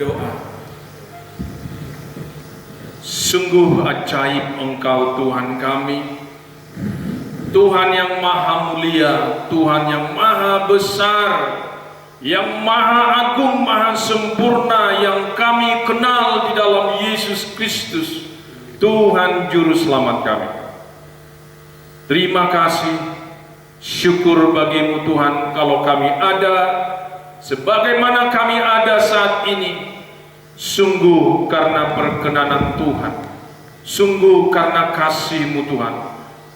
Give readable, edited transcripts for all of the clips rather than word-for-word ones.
berdoa. Sungguh ajaib Engkau Tuhan kami, Tuhan yang maha mulia, Tuhan yang maha besar, yang maha agung, maha sempurna, yang kami kenal di dalam Yesus Kristus, Tuhan Juru Selamat kami. Terima kasih, syukur bagimu Tuhan kalau kami ada sebagaimana kami ada saat ini, sungguh karena perkenanan Tuhan, sungguh karena kasih-Mu Tuhan.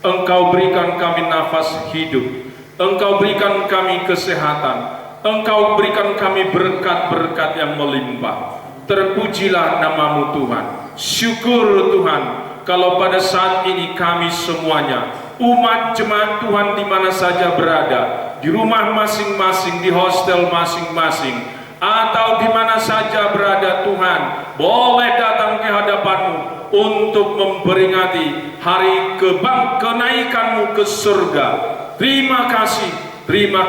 Engkau berikan kami nafas hidup, Engkau berikan kami kesehatan, Engkau berikan kami berkat-berkat yang melimpah. Terpujilah nama-Mu Tuhan. Syukur Tuhan kalau pada saat ini kami semuanya, umat jemaat Tuhan di mana saja berada, di rumah masing-masing, di hostel masing-masing, atau di mana saja berada Tuhan, boleh datang ke hadapan-Mu untuk memperingati hari kenaikan-Mu ke surga. Terima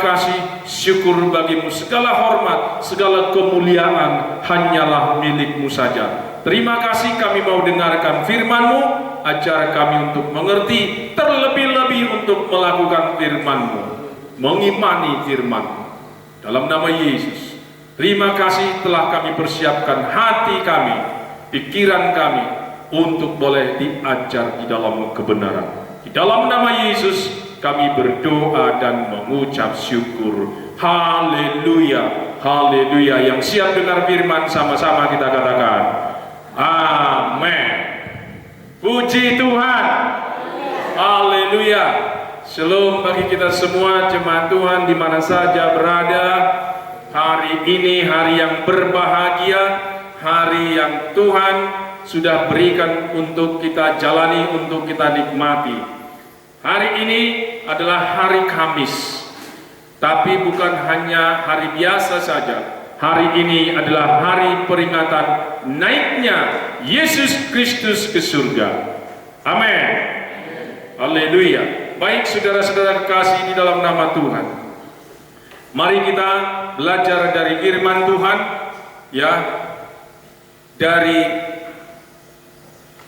kasih, syukur bagimu. Segala hormat, segala kemuliaan hanyalah milik-Mu saja. Terima kasih kami mau dengarkan firman-Mu, ajar kami untuk mengerti, terlebih-lebih untuk melakukan firman-Mu, mengimani firman-Mu. Dalam nama Yesus, terima kasih telah kami persiapkan hati kami, pikiran kami, untuk boleh diajar di dalam kebenaran. Di dalam nama Yesus kami berdoa dan mengucap syukur. Haleluya, haleluya. Yang siap dengar firman sama-sama kita katakan amin. Puji Tuhan. Haleluya. Shalom bagi kita semua jemaat Tuhan di mana saja berada. Hari ini hari yang berbahagia, hari yang Tuhan sudah berikan untuk kita jalani, untuk kita nikmati. Hari ini adalah hari Kamis, tapi bukan hanya hari biasa saja. Hari ini adalah hari peringatan naiknya Yesus Kristus ke surga. Amin. Haleluya. Baik saudara-saudara kekasih di dalam nama Tuhan, mari kita belajar dari firman Tuhan, ya, dari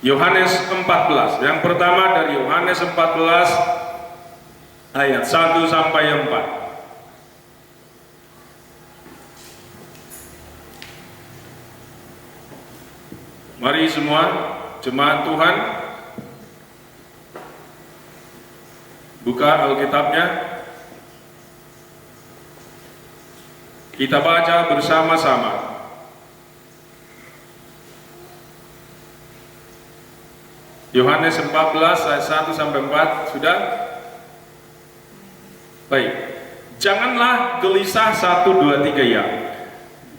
Yohanes 14. Yang pertama dari Yohanes 14 ayat 1 sampai 4. Mari semua jemaat Tuhan buka Alkitabnya. Kita baca bersama-sama. Yohanes 14 ayat 1 sampai 4. Sudah? Baik. Janganlah gelisah, 1, 2, 3 ya.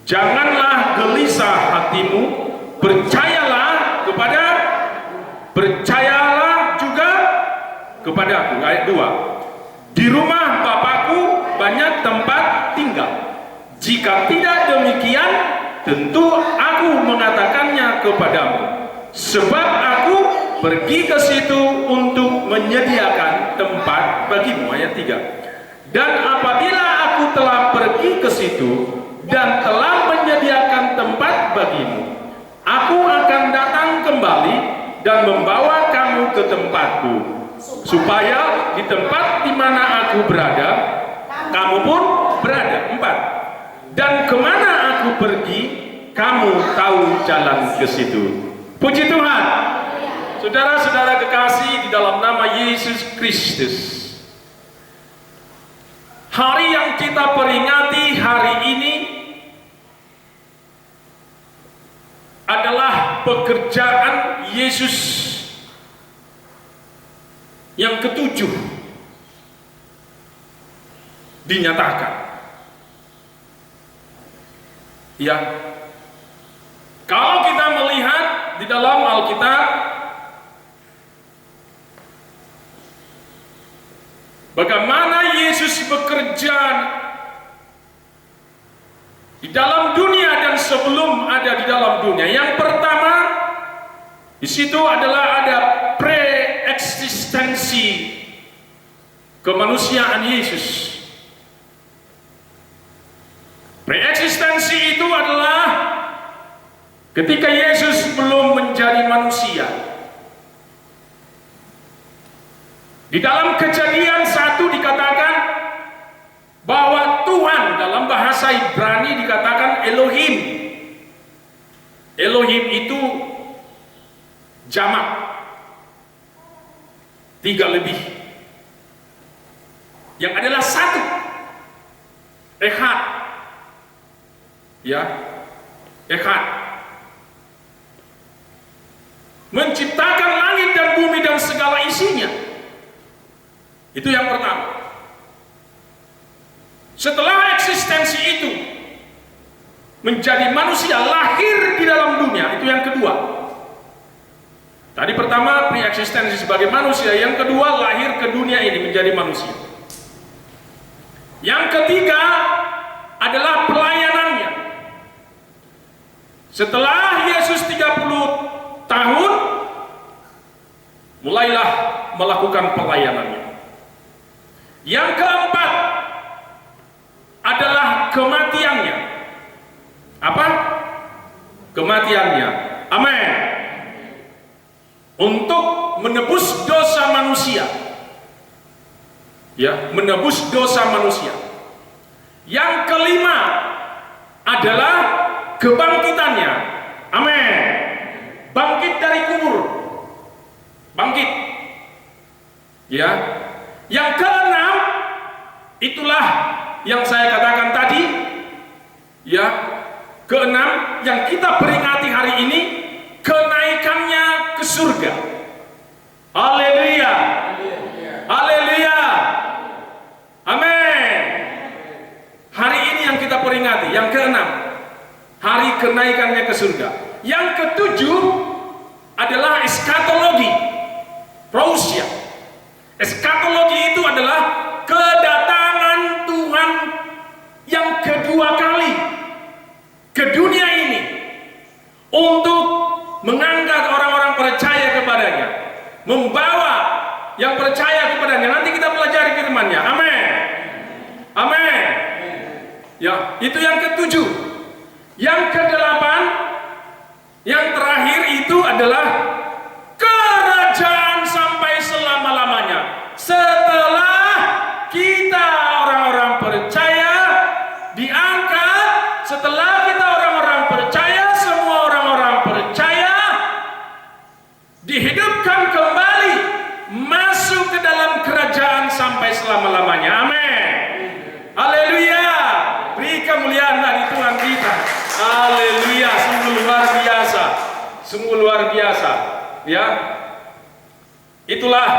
Janganlah gelisah hatimu, percayalah juga kepada aku. Ayat 2. Di rumah Bapakku banyak tempat tinggal. Jika tidak demikian, tentu aku mengatakannya kepadamu. Sebab aku pergi ke situ untuk menyediakan tempat bagimu. Ayat 3. Dan apabila aku telah pergi ke situ dan telah menyediakan tempat bagimu, aku akan datang kembali dan membawa kamu ke tempatku, supaya di tempat di mana aku berada, kamu pun berada. 4. Dan kemana aku pergi, kamu tahu jalan ke situ. Puji Tuhan. Saudara-saudara kekasih di dalam nama Yesus Kristus, hari yang kita peringati hari ini adalah pekerjaan Yesus yang ke-7 dinyatakan. Ya, kalau kita melihat di dalam Alkitab, bagaimana Yesus bekerja di dalam dunia dan sebelum ada di dalam dunia. Yang pertama, di situ adalah ada pre-eksistensi kemanusiaan Yesus. Pre-eksistensi itu adalah Ketika Yesus belum menjadi manusia, di dalam Kejadian 1 dikatakan bahwa Tuhan, dalam bahasa Ibrani dikatakan Elohim. Elohim itu jamak, 3 lebih, yang adalah satu, Echad, ya, Echad, menciptakan langit dan bumi dan segala isinya. Itu yang pertama. Setelah eksistensi itu menjadi manusia, lahir di dalam dunia, itu yang kedua. Tadi pertama pre-eksistensi sebagai manusia, yang kedua lahir ke dunia ini menjadi manusia. Yang ketiga adalah pelayanannya. Setelah Yesus 30 tahun, mulailah melakukan pelayanannya. Yang keempat adalah kematiannya. Apa? Kematiannya. Amin. Untuk menebus dosa manusia. Ya, menebus dosa manusia. Yang kelima adalah kebangkitannya. Amin. Bangkit dari kubur. Bangkit. Ya. Yang keenam, itulah yang saya katakan tadi, ya, keenam yang kita peringati hari ini, kenaikannya ke surga. Haleluya. Haleluya. Amin. Hari ini yang kita peringati, yang keenam, hari kenaikannya ke surga. Yang ketujuh adalah eskatologi, parousia. Eskatologi itu adalah kedatangan Tuhan yang kedua kali ke dunia ini untuk mengangkat orang-orang percaya kepadanya, membawa yang percaya kepadanya. Nanti kita pelajari firman-Nya. Amin. Amin. Ya, itu yang ketujuh. Yang kedelapan, yang terakhir itu adalah kerajaan sampai selama-lamanya. Setelah kita orang-orang percaya diangkat, setelah kita orang-orang percaya, semua orang-orang percaya dihidupkan kembali, masuk ke dalam kerajaan sampai selama-lamanya. Amin. Haleluya. Beri kemuliaan bagi Tuhan kita. Haleluya. Sungguh luar biasa. Sungguh luar biasa. Ya. Itulah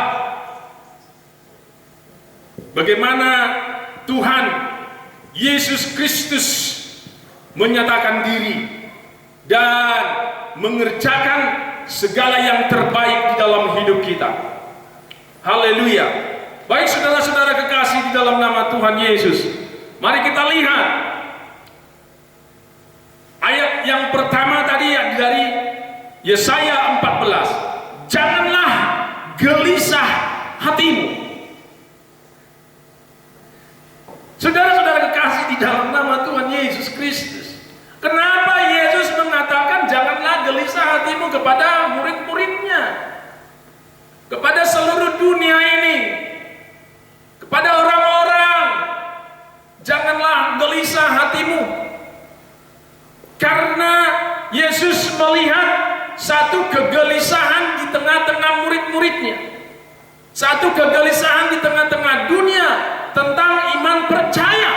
bagaimana Tuhan Yesus Kristus menyatakan diri dan mengerjakan segala yang terbaik di dalam hidup kita. Haleluya. Baik saudara-saudara kekasih di dalam nama Tuhan Yesus, mari kita lihat ayat yang pertama tadi dari Yesaya 14. Janganlah gelisah hatimu. Saudara-saudara kekasih di dalam nama Tuhan Yesus Kristus, kenapa Yesus mengatakan janganlah gelisah hatimu kepada murid-muridnya, kepada seluruh dunia ini, kepada orang-orang? Janganlah gelisah hatimu, karena Yesus melihat satu kegelisahan di tengah-tengah murid-muridnya, satu kegelisahan di tengah-tengah dunia tentang iman percaya.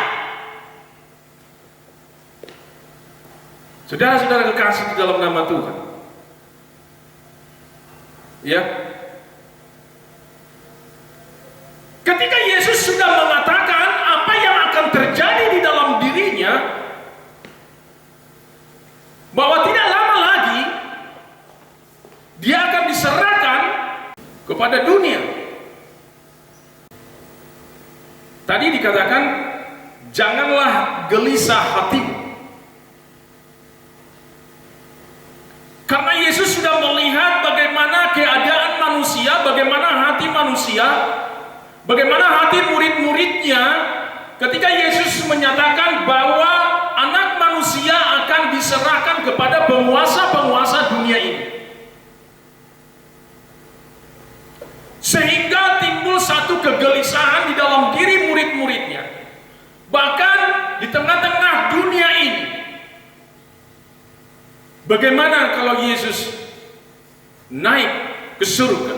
Saudara-saudara kekasih di dalam nama Tuhan, ya, ketika Yesus sudah mengatakan apa yang akan terjadi di dalam dirinya, bahwa tidak lama lagi dia akan diserahkan kepada dunia. Tadi dikatakan janganlah gelisah hatimu, karena Yesus sudah melihat bagaimana keadaan manusia, bagaimana hati manusia, bagaimana hati murid-muridnya ketika Yesus menyatakan bahwa anak manusia akan diserahkan diserahkan kepada penguasa-penguasa dunia ini. Sehingga timbul satu kegelisahan di dalam diri murid-muridnya. Bahkan di tengah-tengah dunia ini. Bagaimana kalau Yesus naik ke surga?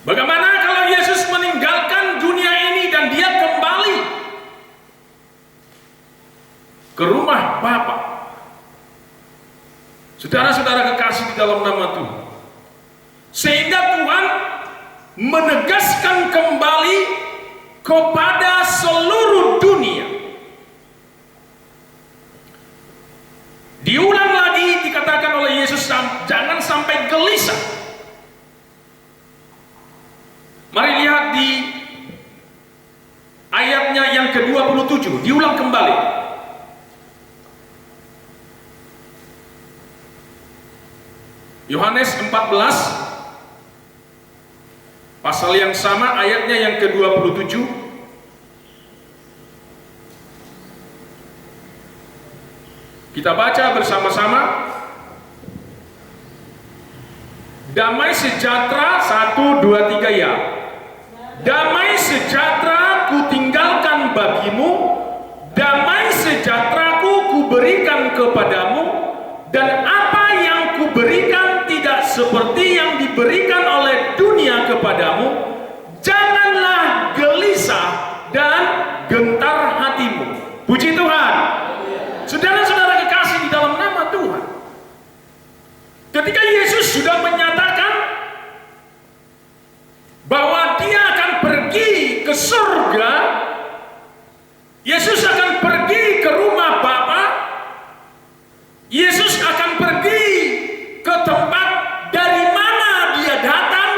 Bagaimana kalau Yesus meninggalkan dunia ini dan dia kembali ke rumah Bapa? Saudara-saudara kekasih di dalam nama Tuhan, sehingga Tuhan menegaskan kembali kepada seluruh dunia. Diulang lagi dikatakan oleh Yesus, jangan sampai gelisah. Mari lihat di ayatnya yang ke-27, diulang kembali. Yohanes 14 pasal yang sama, ayatnya yang ke-27. Kita baca bersama-sama. Damai sejahtera, 1, 2, 3 ya. Damai sejahtera ku tinggalkan bagimu, damai sejahteraku kuberikan kepadamu, dan apa yang kuberikan tidak seperti yang diberikan oleh dunia kepadamu. Janganlah gelisah dan gentar hatimu. Puji Tuhan. Saudara-saudara kekasih di dalam nama Tuhan, ketika Yesus sudah menyatakan bahwa dia akan pergi ke surga, Yesus akan pergi ke rumah Bapa, Yesus akan pergi ke tempat dari mana dia datang,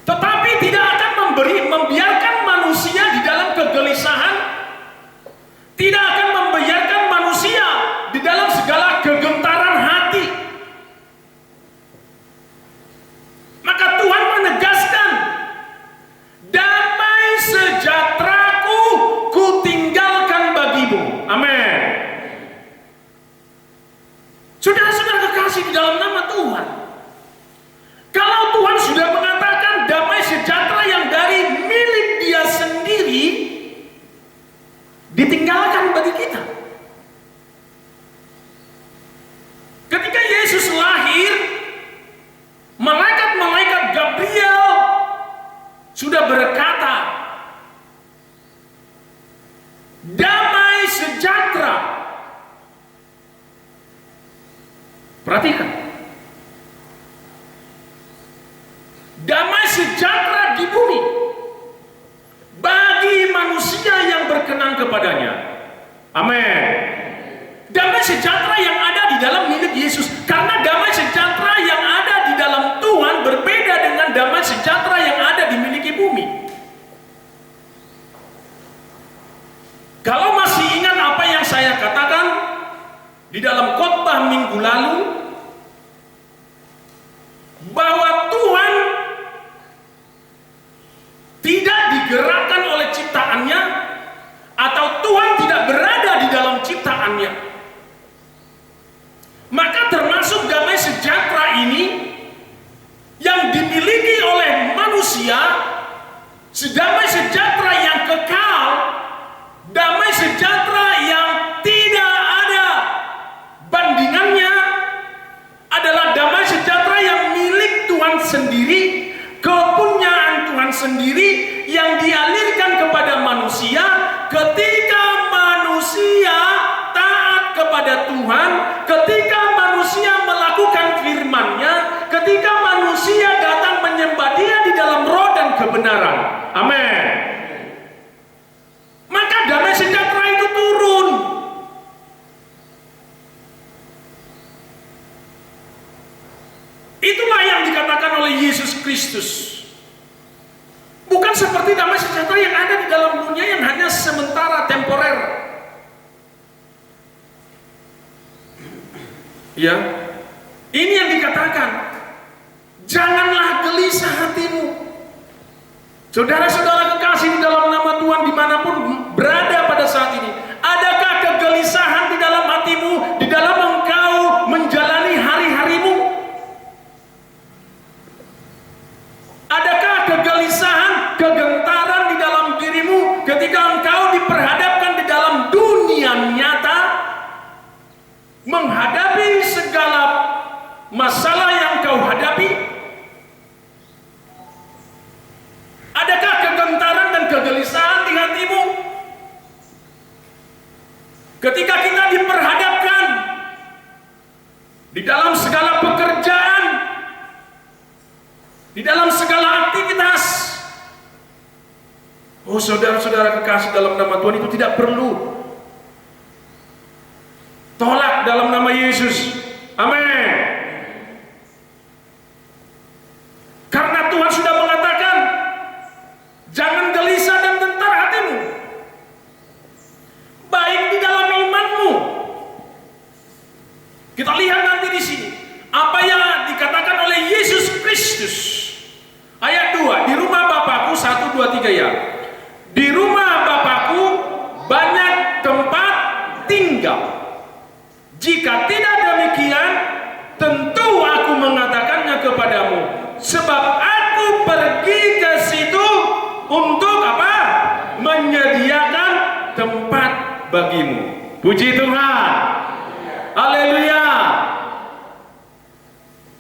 tetapi tidak akan membiarkan manusia di dalam kegelisahan, tidak akan membiarkan manusia di dalam segala kegentaran hati. Maka Tuhan menegaskan, damai sejahteraku ku tinggalkan bagimu. Amin. Saudara-saudara kekasih di dalam nama Tuhan, kalau Tuhan sudah mengatakan damai sejahtera yang dari milik dia sendiri ditinggalkan bagi kita. Ketika Yesus lahir, malaikat-malaikat Gabriel sudah berkata, damai sejahtera. Perhatikan, damai sejahtera di bumi bagi manusia yang berkenan kepadanya. Amin. Damai sejahtera yang ada di dalam milik Yesus, karena damai sejahtera yang ada di dalam Tuhan berbeda dengan damai sejahtera yang ada dimiliki bumi. Kalau masih ingat apa yang saya katakan di dalam khotbah minggu lalu, bahwa Tuhan tidak digerakkan oleh ciptaannya, atau Tuhan tidak berada di dalam ciptaannya. Maka termasuk damai sejahtera ini yang dimiliki oleh manusia, damai sejahtera yang kekal, damai sejahtera yang tidak ada bandingannya, adalah damai sejahtera yang milik Tuhan sendiri, kepunyaan Tuhan sendiri, yang dialirkan kepada manusia ketika manusia taat kepada Tuhan, ketika manusia melakukan firman-Nya, ketika manusia datang menyembah Dia di dalam roh dan kebenaran. Amin. Maka damai sejahtera itu turun. Itulah yang dikatakan oleh Yesus Kristus. Bukan seperti damai sejahtera yang ada di dalam dunia yang hanya sementara, temporer. Ya, ini yang dikatakan, janganlah gelisah hatimu. Saudara-saudara kekasih di dalam nama Tuhan dimanapun di dalam segala pekerjaan, di dalam segala aktivitas. Oh saudara-saudara kekasih, dalam nama Tuhan itu tidak perlu tolak dalam nama Yesus. Amin. Karena Tuhan sudah mengatakan, jangan gelisah dan gentar hatimu, baik di dalam imanmu. Kita lihat nanti di sini apa yang dikatakan oleh Yesus Kristus. Ayat 2, di rumah Bapakku, 1, 2, 3 ya. Di rumah Bapakku banyak tempat tinggal. Jika tidak demikian, tentu aku mengatakannya kepadamu, sebab aku pergi ke situ untuk apa? Menyediakan tempat bagimu. Puji Tuhan. Haleluya.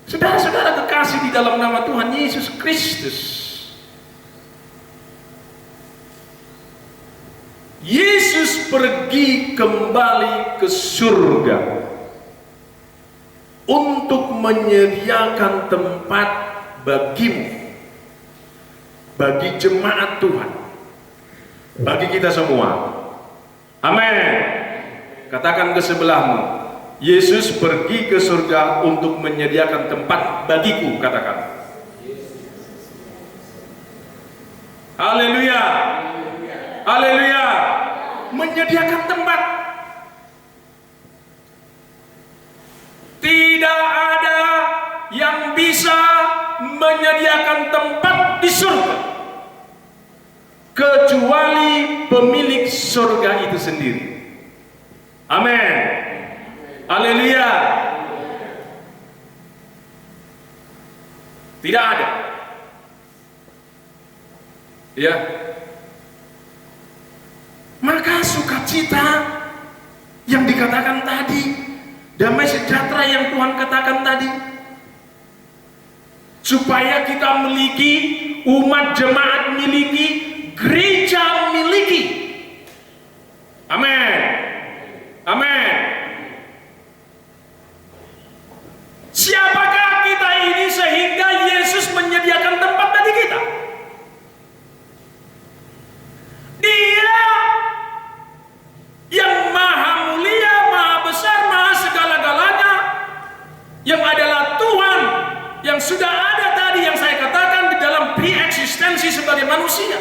Saudara-saudara kekasih di dalam nama Tuhan Yesus Kristus, Yesus pergi kembali ke surga untuk menyediakan tempat bagimu, bagi jemaat Tuhan, bagi kita semua. Amin. Katakan ke sebelahmu, Yesus pergi ke surga untuk menyediakan tempat bagiku. Katakan. Haleluya. Haleluya. Menyediakan tempat. Tidak ada yang bisa menyediakan tempat di surga kecuali pemilik surga itu sendiri. Amin. Haleluya. Tidak ada. Ya. Maka sukacita yang dikatakan tadi, damai sejahtera yang Tuhan katakan tadi, supaya kita miliki, umat jemaat miliki, gereja miliki. Amin. Amin. Siapakah kita ini sehingga Yesus menyediakan tempat bagi kita? Dia yang maha mulia, maha besar, maha segala-galanya, yang adalah Tuhan, yang sudah ada tadi yang saya katakan di dalam pre-eksistensi sebagai manusia,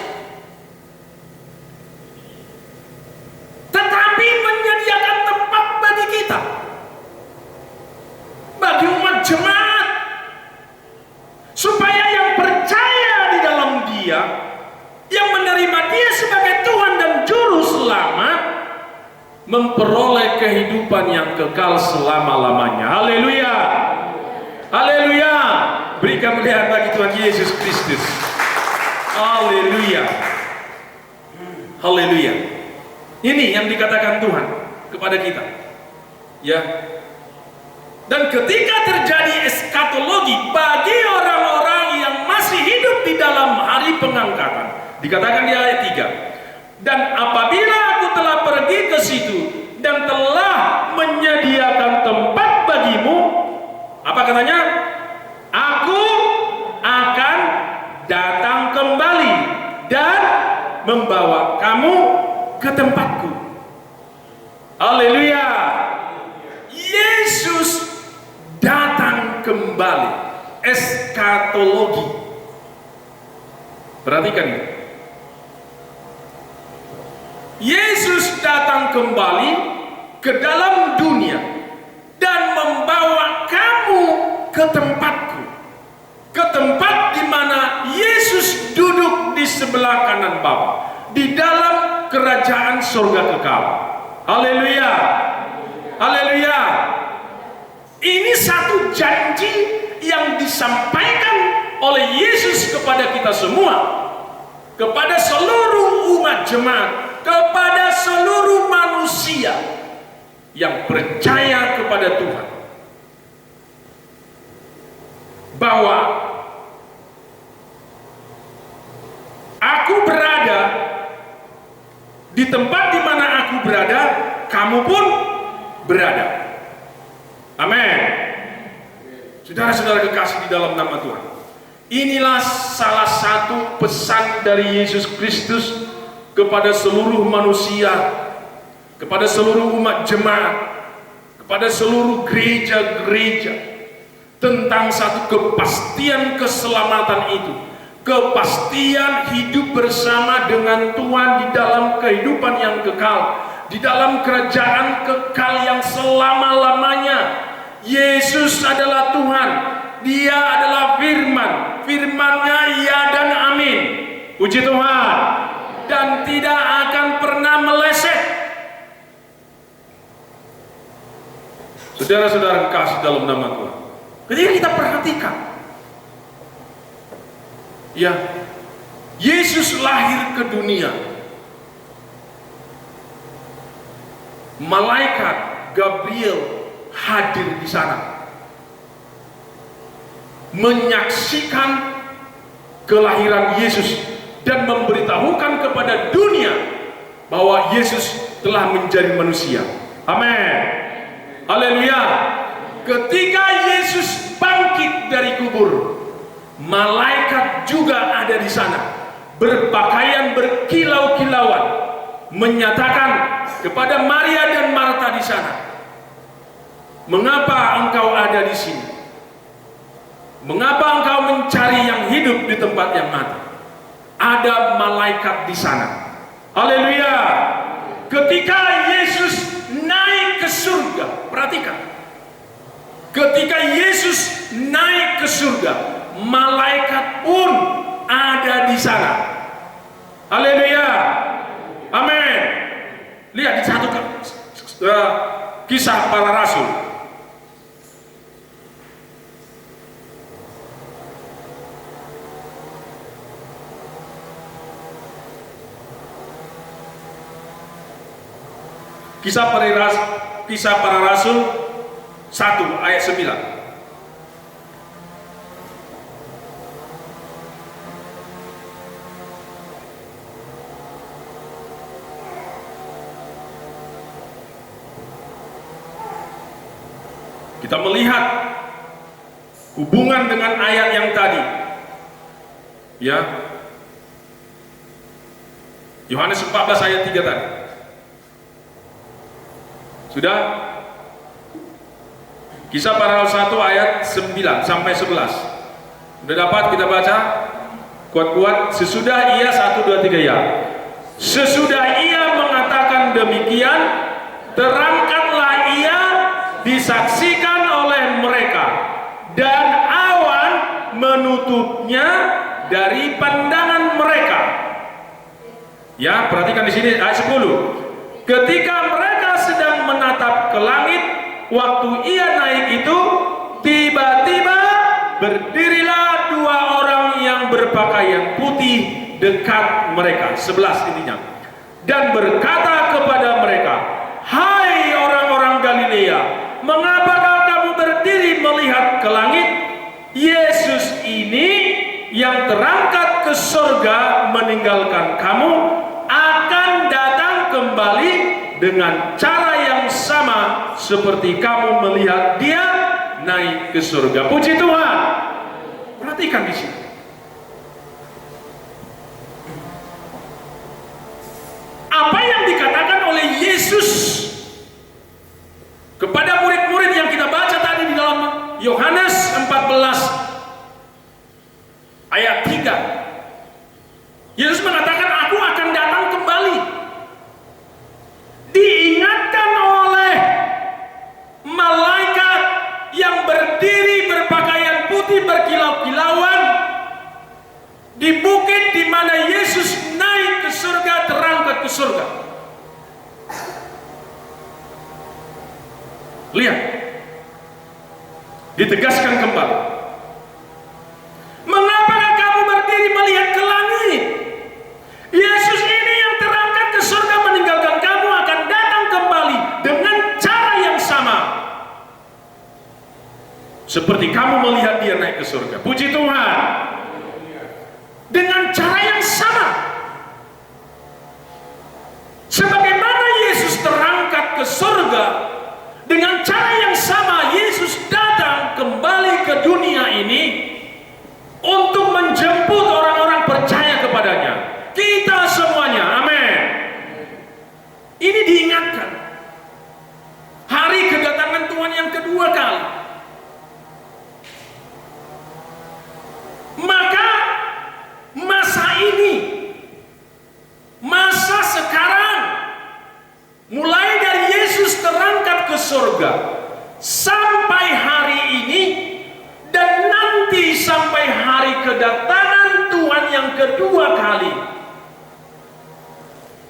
tetapi menyediakan tempat bagi kita, bagi umat jemaat, supaya yang percaya di dalam Dia, yang menerima Dia sebagai Tuhan dan Juru Selamat, memperoleh kehidupan yang kekal selama-lamanya. Haleluya. Haleluya. Beri kemuliaan bagi Tuhan Yesus Kristus. Haleluya. Haleluya. Ini yang dikatakan Tuhan kepada kita. Ya. Dan ketika terjadi eskatologi bagi orang-orang yang masih hidup di dalam hari pengangkatan, dikatakan di ayat 3. Dan apabila aku telah pergi ke situ dan telah menyediakan tempat bagimu, apa katanya? Aku akan datang kembali dan membawa kamu ke tempatku. Haleluya. Yesus datang kembali. Eskatologi. Perhatikan ini. Yesus datang kembali ke dalam dunia dan membawa kamu ke tempatku, ke tempat di mana Yesus duduk di sebelah kanan Bapa, di dalam kerajaan surga kekal. Haleluya. Haleluya. Ini satu janji yang disampaikan oleh Yesus kepada kita semua, kepada seluruh umat jemaat, kepada seluruh manusia yang percaya kepada Tuhan, bahwa aku berada di tempat di mana aku berada, kamu pun berada. Amin. Saudara-saudara kekasih di dalam nama Tuhan, inilah salah satu pesan dari Yesus Kristus kepada seluruh manusia, kepada seluruh umat jemaat, kepada seluruh gereja-gereja, tentang satu kepastian keselamatan itu, kepastian hidup bersama dengan Tuhan di dalam kehidupan yang kekal, di dalam kerajaan kekal yang selama-lamanya. Yesus adalah Tuhan, Dia adalah firman, firman-Nya ya dan amin. Puji Tuhan. Dan tidak akan pernah meleset. Saudara-saudara kasih dalam nama Tuhan, ketika kita perhatikan, ya, Yesus lahir ke dunia, malaikat Gabriel hadir di sana, menyaksikan kelahiran Yesus dan memberitahukan kepada dunia bahwa Yesus telah menjadi manusia. Amin. Haleluya. Ketika Yesus bangkit dari kubur, malaikat juga ada di sana, berpakaian berkilau-kilauan, menyatakan kepada Maria dan Marta di sana, "Mengapa engkau ada di sini? Mengapa engkau mencari yang hidup di tempat yang mati? Ada malaikat di sana." Haleluya. Ketika Yesus naik ke surga, perhatikan, ketika Yesus naik ke surga, malaikat pun ada di sana. Haleluya. Amin. Lihat di satu Kisah Para Rasul. Kisah Para Rasul 1 ayat 9. Kita melihat hubungan dengan ayat yang tadi, ya, Yohanes 14 ayat 3 tadi. Sudah? Kisah Para Rasul 1 ayat 9 sampai 11. Sudah dapat kita baca? Kuat-kuat. Sesudah ia 1, 2, 3 ya. Sesudah ia mengatakan demikian, terangkatlah ia, disaksikan oleh mereka, dan awan menutupnya dari pandangan mereka. Ya, perhatikan di sini ayat 10. Ketika mereka sedang menatap ke langit, waktu ia naik itu, tiba-tiba berdirilah 2 orang yang berpakaian putih dekat mereka. 11 intinya. Dan berkata kepada mereka, "Hai orang-orang Galilea, mengapakah kamu berdiri melihat ke langit? Yesus ini yang terangkat ke surga meninggalkan kamu akan datang kembali dengan cara yang sama seperti kamu melihat dia naik ke surga." Puji Tuhan. Perhatikan di sini. Apa yang dikatakan oleh Yesus kepada murid-murid yang kita baca tadi di dalam Yohanes 14 ayat 3. Yesus mengatakan, "Aku akan datang kembali." Diingatkan oleh malaikat yang berdiri berpakaian putih berkilau-kilauan di bukit di mana Yesus naik ke surga, terangkat ke surga. Lihat, ditegaskan kembali. Mengapakah kamu berdiri melihat ke langit? Yesus ini yang terangkat ke surga meninggalkan kamu akan datang kembali dengan cara yang sama seperti kamu melihat dia naik ke surga. Puji Tuhan. Dengan cara yang sama. Sebagaimana Yesus terangkat ke surga, dengan cara yang sama Yesus datang kembali ke dunia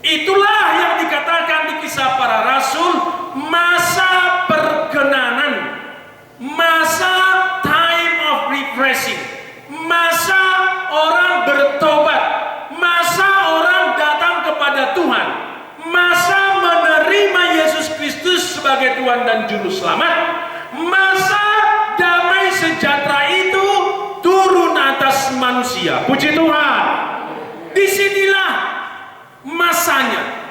Itulah yang dikatakan di Kisah Para Rasul, masa perkenanan, masa time of refreshing, masa orang bertobat, masa orang datang kepada Tuhan, masa menerima Yesus Kristus sebagai Tuhan dan Juru Selamat, masa damai sejahtera itu turun atas manusia. Puji Tuhan. Disinilah masanya.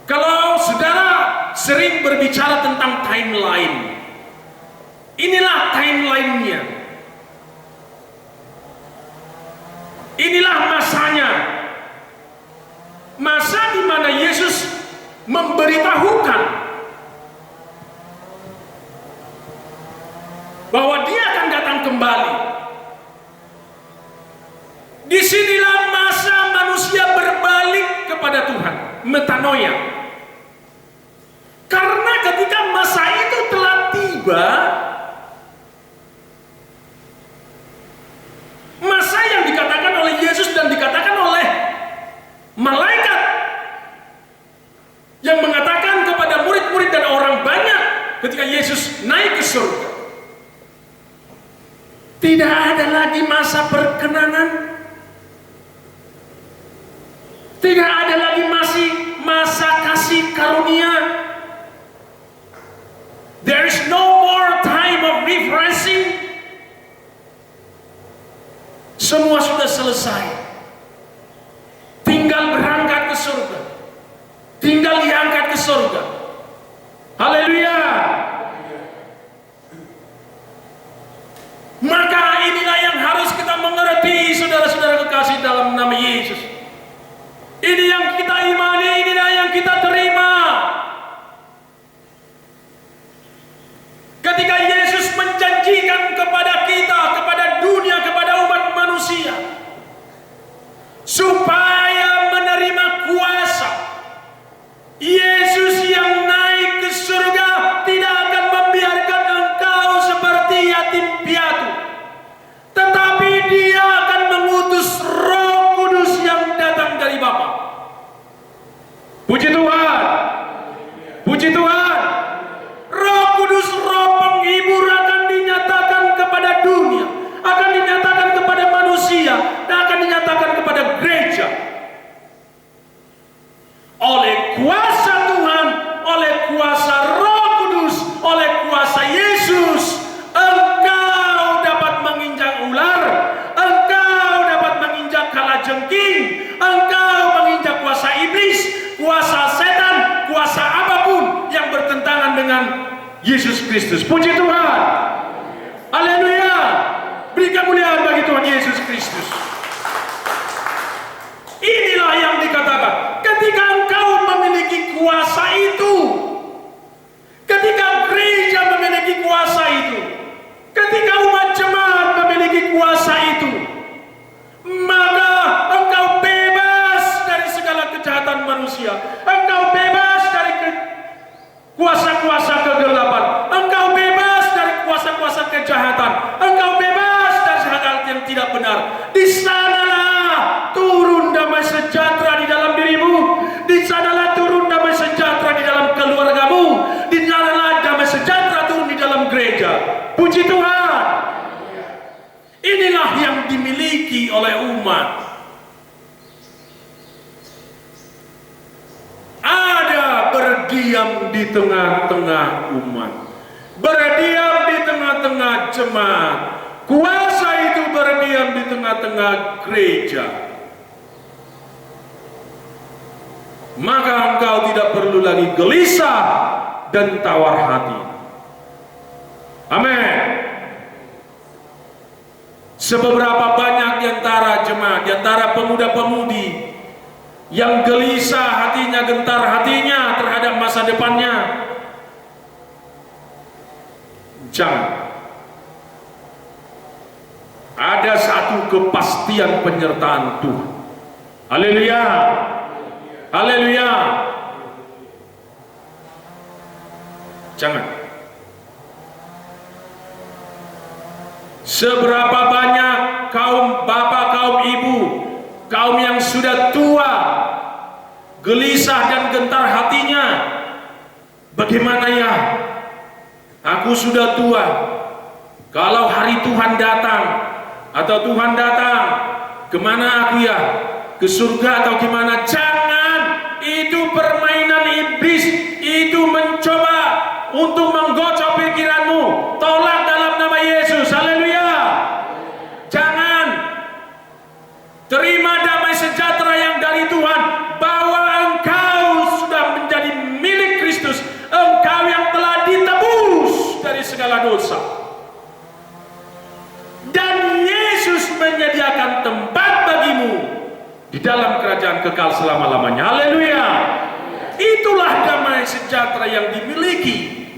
Kalau saudara sering berbicara tentang timeline, inilah timeline-nya. Inilah masanya. Masa di mana Yesus memberitahukan bahwa Dia akan datang kembali. Disinilah masa manusia berbalik kepada Tuhan, metanoia. Karena ketika masa itu telah tiba, masa yang dikatakan oleh Yesus dan dikatakan oleh malaikat yang mengatakan kepada murid-murid dan orang banyak ketika Yesus naik ke surga, tidak ada lagi masa perkenanan, tidak ada lagi masa kasih karunia. There is no more time of refreshing. Semua sudah selesai. Tinggal berangkat ke surga. Tinggal diangkat ke surga. Haleluya. Maka inilah yang harus kita mengerti, saudara-saudara kekasih dalam nama Yesus. Ini yang kita imani, inilah yang kita terima. Ketika Yesus menjanjikan kepada kita, kepada dunia, kepada umat manusia, supaya menerima kuasa, Yesus yang naik ke surga tidak akan membiarkan engkau seperti yatim piatu, tetapi Dia akan mengutus Roh Kudus yang datang dari Bapa. Puji Tuhan. Puji Tuhan. Roh Kudus, Roh penghibur akan dinyatakan kepada dunia, akan dinyatakan kepada manusia, dan akan dinyatakan kepada gereja. Oleh kuasa Tuhan, oleh kuasa Roh Kudus, oleh kuasa Yesus, engkau dapat menginjak ular, engkau dapat menginjak kalajengking, engkau menginjak kuasa iblis, kuasa setan, kuasa apapun yang bertentangan dengan Yesus Kristus. Puji Tuhan. Haleluya. Beri kemuliaan bagi Tuhan Yesus Kristus. Inilah yang dikatakan, ketika engkau memiliki kuasa itu, ketika gereja memiliki kuasa itu, ketika umat jemaat memiliki kuasa itu, maka engkau bebas dari segala kejahatan manusia, engkau bebas dari kuasa-kuasa kegelapan, engkau bebas dari kuasa-kuasa kejahatan, engkau bebas dari hal-hal yang tidak benar. Di sanalah turun damai sejahtera di dalam dirimu, di sanalah turun damai sejahtera di dalam keluargamu, di sanalah damai sejahtera turun di dalam gereja. Puji Tuhan. Inilah yang dimiliki oleh umat. Ada berdiam di tengah-tengah umat, berdiam di tengah-tengah jemaat. Kuasa itu berdiam di tengah-tengah gereja. Maka engkau tidak perlu lagi gelisah dan tawar hati. Amin. Seberapa banyak di antara jemaat, di antara pemuda-pemudi yang gelisah hatinya, gentar hatinya terhadap masa depannya. Jangan. Ada satu kepastian penyertaan Tuhan. Haleluya. Haleluya. Jangan. Seberapa banyak kaum bapak, kaum ibu, kaum yang sudah tua, gelisah dan gentar hatinya. Bagaimana ya? Aku sudah tua. Kalau hari Tuhan datang atau Tuhan datang, kemana aku ya? Ke surga atau gimana? Jangan, itu permainan iblis, itu mencoba untuk menggocok pikiranmu. Tolak dalam nama Yesus. Haleluya. Jangan. Terima damai sejahtera yang dari Tuhan, bahwa engkau sudah menjadi milik Kristus. Engkau yang telah ditebus dari segala dosa. Dan Yesus menyediakan tempat bagimu di dalam kerajaan kekal selama-lamanya. Haleluya. Itulah damai sejahtera yang dimiliki.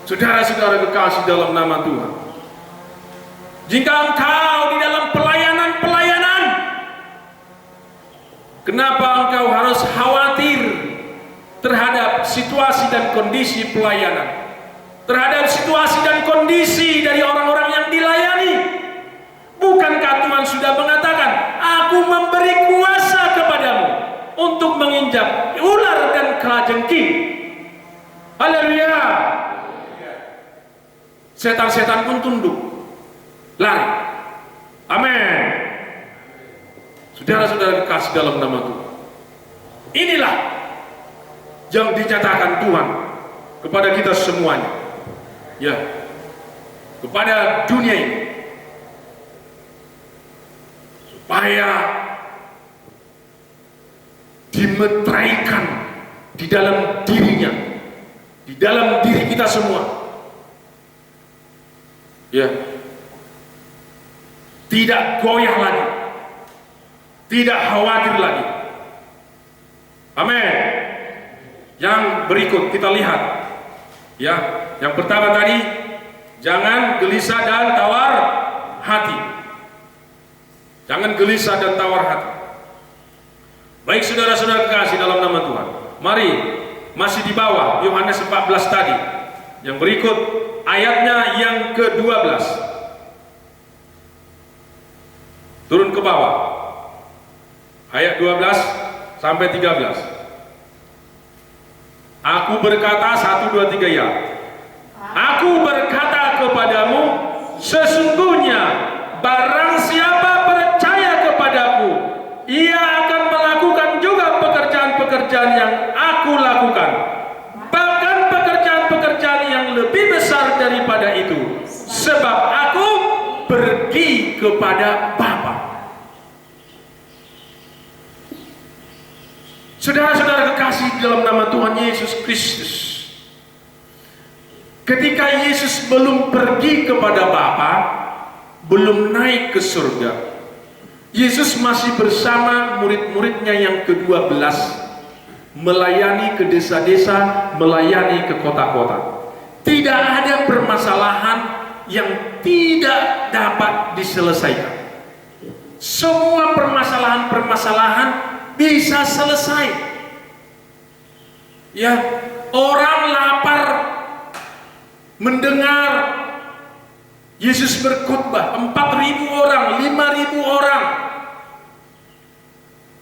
Saudara-saudara kekasih dalam nama Tuhan, jika engkau di dalam pelayanan, kenapa engkau harus khawatir terhadap situasi dan kondisi pelayanan, terhadap situasi dan kondisi dari orang-orang yang dilayani? Bukankah Tuhan sudah mengatakan, aku memberi kuasa kepadamu untuk menginjak ular dan kalajengking? Haleluya. Setan-setan pun tunduk, lari. Amin. Saudara-saudara kekasih dalam nama Tuhan, inilah yang dinyatakan Tuhan kepada kita semuanya, ya, kepada dunia ini, supaya dimeteraikan di dalam dirinya, di dalam diri kita semua, ya, tidak goyah lagi, tidak khawatir lagi. Amin. Yang berikut kita lihat, ya, yang pertama tadi, jangan gelisah dan tawar hati. Jangan gelisah dan tawar hati. Baik saudara-saudara kekasih dalam nama Tuhan, mari masih di bawah Yohanes 14 tadi, yang berikut ayatnya yang ke-12. Turun ke bawah, ayat 12 sampai 13. Aku berkata, 1, 2, 3 ya. Aku berkata kepadamu, sesungguhnya barang siapa percaya kepadaku, ia akan melakukan juga pekerjaan-pekerjaan yang aku lakukan, bahkan pekerjaan-pekerjaan yang lebih besar daripada itu, sebab aku pergi kepada Bapa. Saudara-saudara kekasih dalam nama Tuhan Yesus Kristus, ketika Yesus belum pergi kepada Bapa, belum naik ke surga, Yesus masih bersama murid-muridnya yang ke-12, melayani ke desa-desa, melayani ke kota-kota. Tidak ada permasalahan yang tidak dapat diselesaikan. Semua permasalahan-permasalahan bisa selesai. Ya, orang lapar mendengar Yesus berkhotbah, 4.000 orang, 5.000 orang,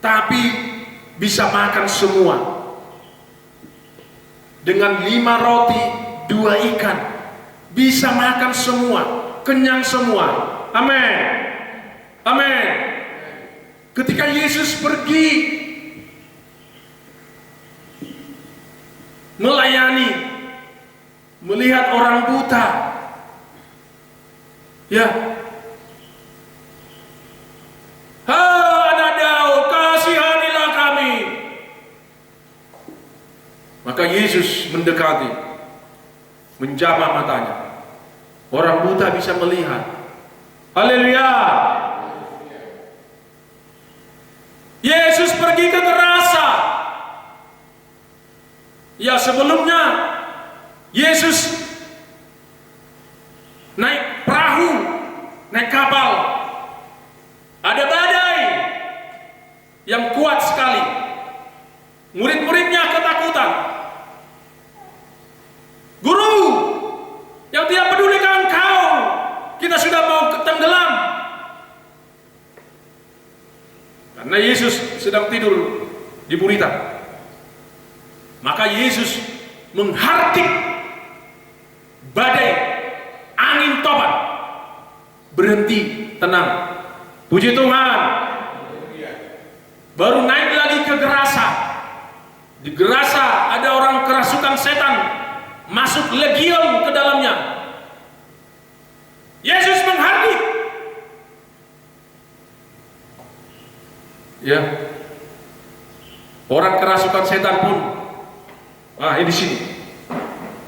tapi bisa makan semua dengan 5 roti 2 ikan, bisa makan semua, kenyang semua. Amin. Amin. Ketika Yesus pergi melayani, melihat orang buta, ya, anak Daud, kasihanilah kami. Maka Yesus mendekati, menjamah matanya, orang buta bisa melihat. Haleluya. Yesus pergi ke Gerasa. Ya, sebelumnya Yesus naik perahu, naik kapal. Ada badai yang kuat sekali. Murid-muridnya ketakutan. Guru, yang tidak peduli ke engkau, kita sudah mau tenggelam. Karena Yesus sedang tidur di gurita. Maka Yesus menghardik badai, angin topan, berhenti, tenang. Puji Tuhan. Baru naik lagi ke Gerasa. Di Gerasa ada orang kerasukan setan masuk legion ke dalamnya. Yesus menghardik. Ya. Orang kerasukan setan pun di sini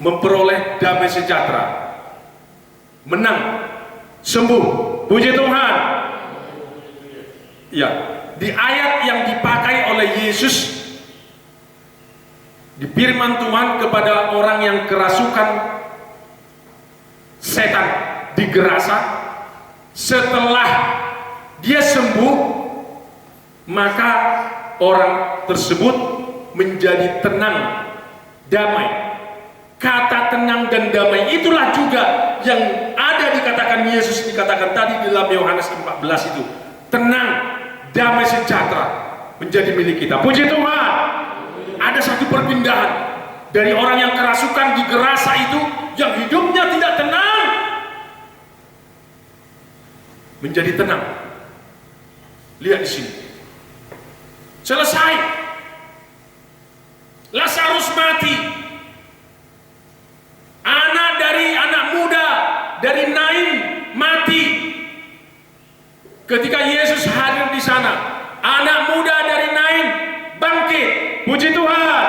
memperoleh damai sejahtera. Menang, sembuh. Puji Tuhan. Ya, di ayat yang dipakai oleh Yesus di firman Tuhan kepada orang yang kerasukan setan di Gerasa, setelah dia sembuh, maka orang tersebut menjadi tenang, damai. Kata tenang dan damai itulah juga yang ada dikatakan Yesus, dikatakan tadi di dalam Yohanes 14 itu. Tenang, damai sejahtera menjadi milik kita. Puji Tuhan. Ada satu perpindahan dari orang yang kerasukan di Gerasa itu, yang hidupnya tidak tenang, menjadi tenang. Lihat di sini. Selesai. Lazarus mati. Anak muda dari Nain mati. Ketika Yesus hadir di sana, anak muda dari Nain bangkit. Puji Tuhan.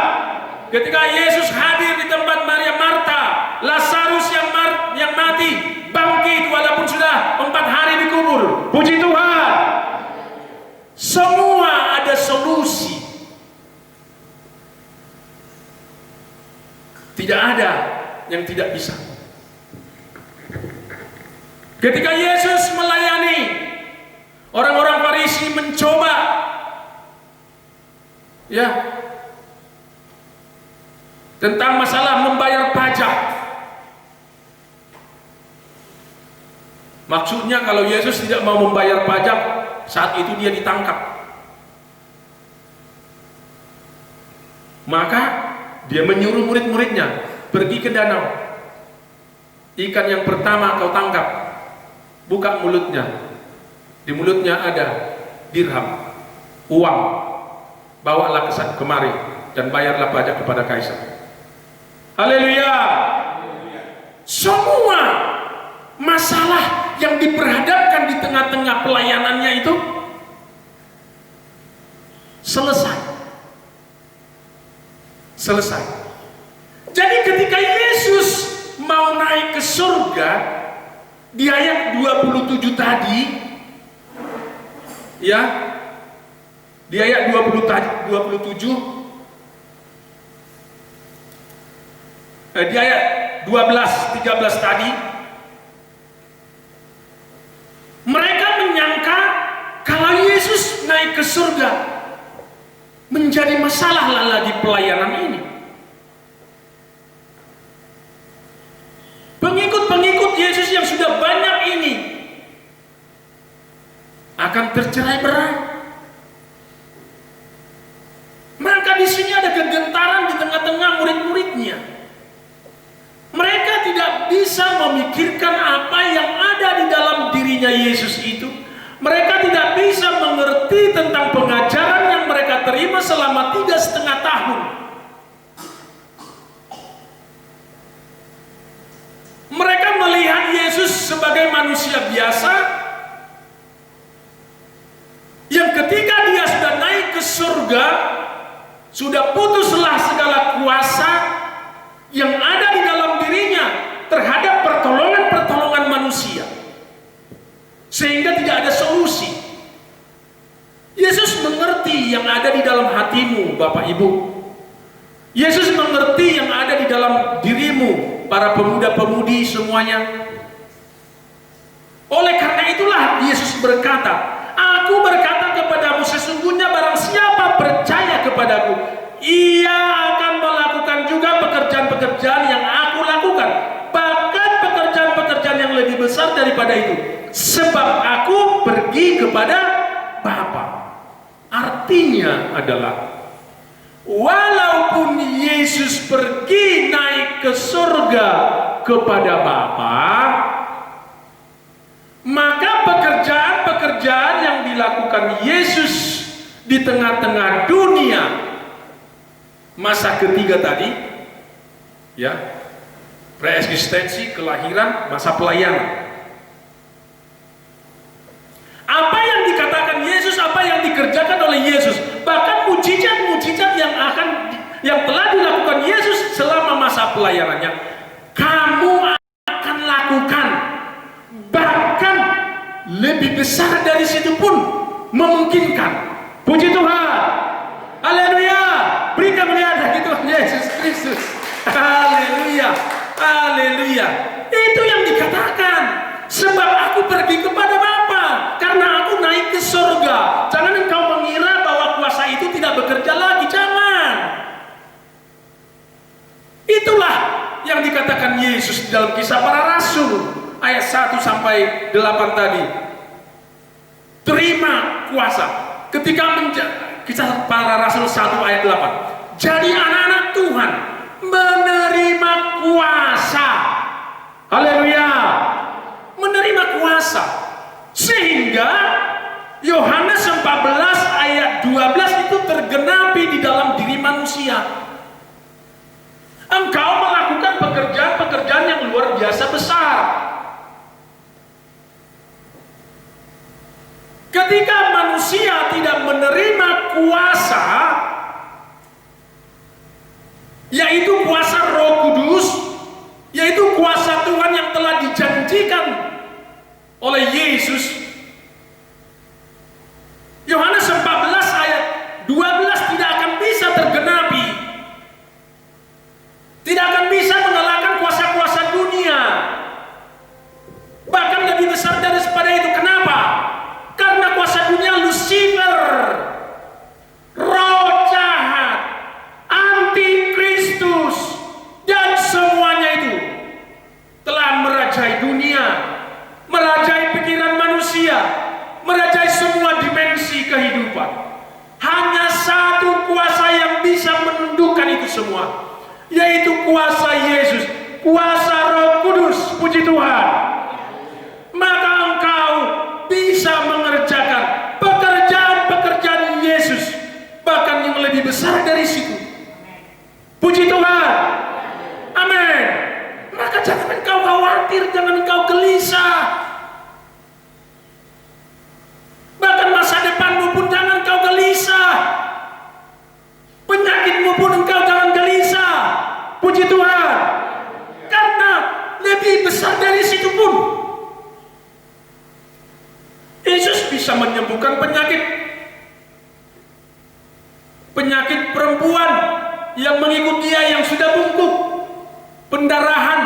Ketika Yesus hadir di tempat Maria Marta, Lazarus yang mati bangkit walaupun sudah 4 hari dikubur. Puji Tuhan. Semua ada solusi. Tidak ada yang tidak bisa. Ketika Yesus melayani, orang-orang Farisi mencoba tentang masalah membayar pajak. Maksudnya kalau Yesus tidak mau membayar pajak, saat itu dia ditangkap. Maka dia menyuruh murid-muridnya pergi ke danau. Ikan yang pertama kau tangkap, buka mulutnya. Di mulutnya ada dirham, uang. Bawalah kemari dan bayarlah pajak kepada kaisar. Haleluya. Semua masalah yang diperhadapkan di tengah-tengah pelayanannya itu selesai. Jadi ketika Yesus mau naik ke surga di ayat 27 tadi, di ayat 27, di ayat 12-13 tadi, mereka menyangka kalau Yesus naik ke surga menjadi masalah lagi pelayanan ini. Pengikut-pengikut Yesus yang sudah banyak ini akan tercerai-berai. Maka di sini ada kegentaran di tengah-tengah murid-muridnya. Mereka tidak bisa memikirkan apa yang ada di dalam dirinya Yesus itu. Mereka tidak bisa mengerti tentang pengajaran yang mereka terima selama 3,5 tahun. Mereka melihat Yesus sebagai manusia biasa yang ketika dia sudah naik ke surga, sudah putuslah segala kuasa yang ada di dalam dirinya terhadap pertolongan manusia, sehingga tidak ada solusi. Yesus mengerti yang ada di dalam hatimu, Bapak Ibu. Yesus mengerti yang ada di dalam dirimu, para pemuda-pemudi semuanya. Oleh karena itulah Yesus berkata, "Aku berkata kepadamu, sesungguhnya barang siapa percaya kepadaku, ia akan melakukan juga pekerjaan-pekerjaan yang aku lakukan, bahkan pekerjaan-pekerjaan yang lebih besar daripada itu, sebab aku pergi kepada Bapa." artinya adalah walaupun Yesus pergi naik ke surga kepada Bapa, maka pekerjaan-pekerjaan yang dilakukan Yesus di tengah-tengah dunia masa ketiga tadi, ya, preeksistensi, kelahiran, masa pelayanan. Apa yang dikatakan Yesus, apa yang dikerjakan oleh Yesus, bahkan mujizat-mujizat yang telah dilakukan Yesus selama masa pelayanannya, kamu akan lakukan. Bahkan lebih besar dari situ pun memungkinkan. Puji Tuhan. Haleluya. Beri kemuliaan bagi Tuhan Yesus Kristus. Haleluya. Haleluya. Itu yang dikatakan. Sebab aku pergi kepada Bapa, karena aku naik ke surga. Jangan engkau mengira bahwa kuasa itu tidak bekerja lagi. Jangan. Itulah yang dikatakan Yesus dalam Kisah Para Rasul ayat 1 sampai 8 tadi. Terima kuasa. Ketika Kisah Para Rasul 1 ayat 8. Jadi anak-anak Tuhan menerima kuasa. Haleluya. Menerima kuasa. Sehingga Yohanes 14 ayat 12 itu tergenapi di dalam diri manusia. Engkau melakukan pekerjaan-pekerjaan yang luar biasa besar. Ketika manusia tidak menerima kuasa, yaitu kuasa Roh Kudus, yaitu kuasa Tuhan yang telah dijanjikan oleh Yesus, Yohanes 14 ayat 12 tidak akan bisa tergenapi. Tidak akan bisa mengalahkan kuasa-kuasa dunia. Bahkan lebih besar daripada itu. Kenapa? Karena kuasa dunia, Lucifer, roh jahat, antikristus, dan semuanya itu telah merajai dunia, merajai pikiran manusia, merajai semua dimensi kehidupan. Hanya satu kuasa yang bisa menundukkan itu semua, yaitu kuasa Yesus, kuasa Roh Kudus. Puji Tuhan. Maka engkau bisa mengerjakan pekerjaan-pekerjaan Yesus, bahkan yang lebih besar dari situ. Puji Tuhan. Amin. Maka jangan engkau khawatir, jangan engkau gelisah. Bahkan masa depanmu pun jangan engkau gelisah. Penyakitmu pun engkau jangan gelisah. Puji Tuhan. Karena lebih besar dari situ pun Yesus bisa menyembuhkan penyakit perempuan yang mengikut dia yang sudah bungkuk, pendarahan.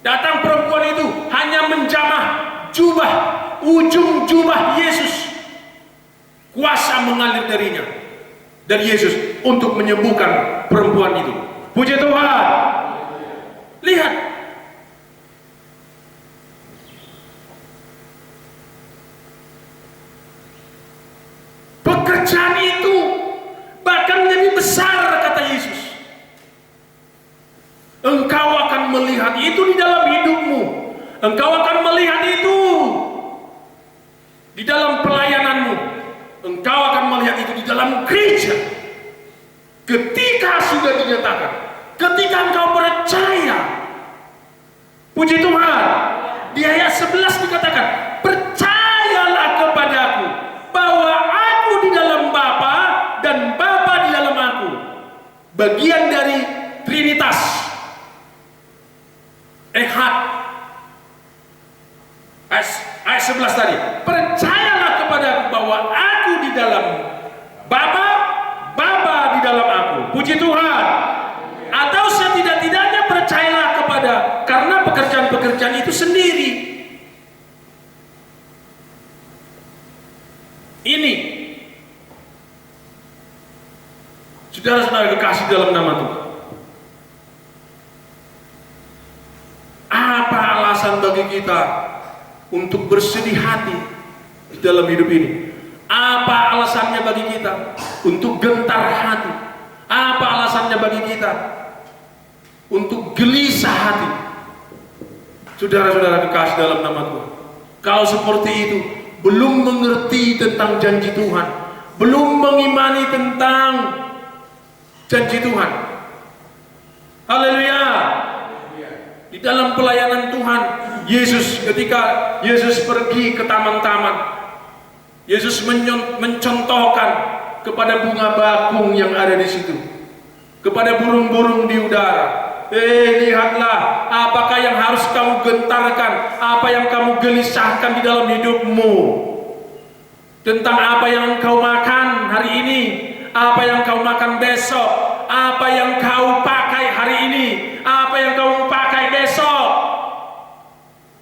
Datang perempuan itu hanya menjamah jubah, ujung jubah Yesus, kuasa mengalir dari Yesus untuk menyembuhkan perempuan itu. Puji Tuhan. Lihat, pekerjaan itu bahkan lebih besar, kata Yesus. Engkau akan melihat itu di dalam hidupmu. Engkau akan melihat itu di dalam pelayananmu. Engkau akan melihat itu di dalam gereja. Ketika sudah dinyatakan, ketika engkau percaya. Puji Tuhan. Di ayat 11 dikatakan, percayalah kepadaku bahwa aku di dalam Bapa dan Bapa di dalam aku. Bagian dari Trinitas. Ehad. Ayat 11 tadi. Percayalah kepadaku bahwa aku di dalam Bapa, Bapa di dalam aku. Puji Tuhan. Atau setidak-tidaknya percayalah karena pekerjaan-pekerjaan itu sendiri. Ini saudara-saudara kekasih dalam nama Tuhan. Apa alasan bagi kita untuk bersedih hati di dalam hidup ini? Apa alasannya bagi kita? Untuk gentar hati. Apa alasannya bagi kita? Untuk gelisah hati. Saudara-saudara kekasih dalam nama Tuhan, kalau seperti itu, belum mengerti tentang janji Tuhan, belum mengimani tentang janji Tuhan. Haleluya. Di dalam pelayanan Tuhan, ketika Yesus pergi ke taman-taman, Yesus mencontohkan kepada bunga bakung yang ada di situ, kepada burung-burung di udara. Lihatlah, apakah yang harus kamu gentarkan, apa yang kamu gelisahkan di dalam hidupmu, tentang apa yang kau makan hari ini, apa yang kau makan besok, apa yang kau pakai hari ini, apa yang kau pakai besok.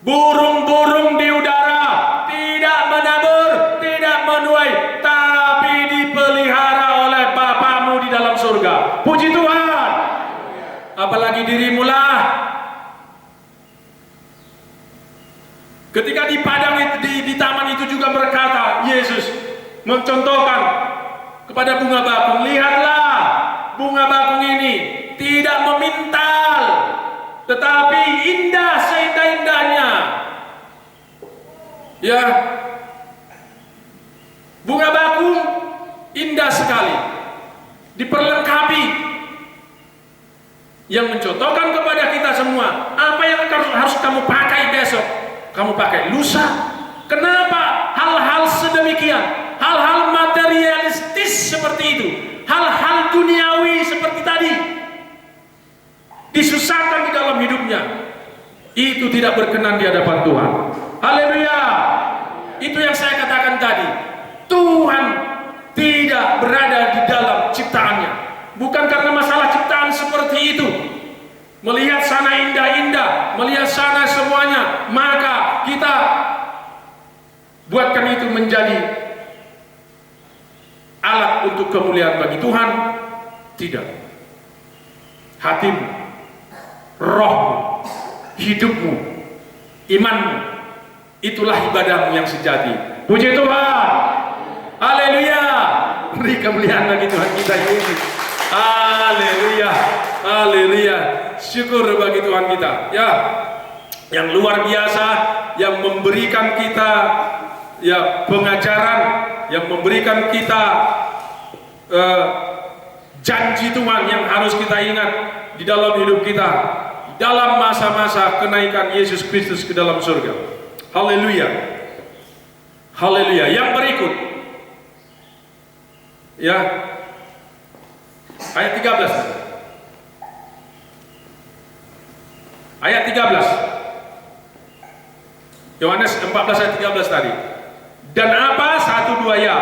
Burung-burung di udara tidak menabur, tidak menuai, tapi dipelihara oleh Bapamu di dalam surga. Puji Tuhan. Apalagi dirimu lah. Ketika di padang di taman itu juga berkata, Yesus mencontohkan kepada bunga bakung, lihatlah, bunga bakung ini tidak memintal, tetapi indah seindah-indahnya. Ya, bunga bakung indah sekali, diperlengkapi. Yang mencontohkan kepada kita semua, apa yang harus kamu pakai besok, kamu pakai lusa. Kenapa hal-hal sedemikian, hal-hal materialistis seperti itu, hal-hal duniawi seperti tadi disusahkan di dalam hidupnya? Itu tidak berkenan di hadapan Tuhan. Haleluya. Itu yang saya katakan tadi. Tuhan tidak berada di dalam ciptaannya. Bukan karena masalah ciptaan seperti itu, melihat sana indah-indah, melihat sana semuanya, maka kita buatkan itu menjadi alat untuk kemuliaan bagi Tuhan. Tidak. Hatimu, rohmu, hidupmu, imanmu, itulah ibadahmu yang sejati. Puji Tuhan. Haleluya. Beri kemuliaan bagi Tuhan kita Yesus. Haleluya. Haleluya. Syukur bagi Tuhan kita. Ya, yang luar biasa, yang memberikan kita ya pengajaran, yang memberikan kita janji Tuhan yang harus kita ingat di dalam hidup kita, dalam masa-masa kenaikan Yesus Kristus ke dalam surga. Haleluya. Haleluya. Yang berikut, ya, ayat 13. Ayat 13. Yohanes 14 ayat 13 tadi. Dan apa, 1, 2 ya.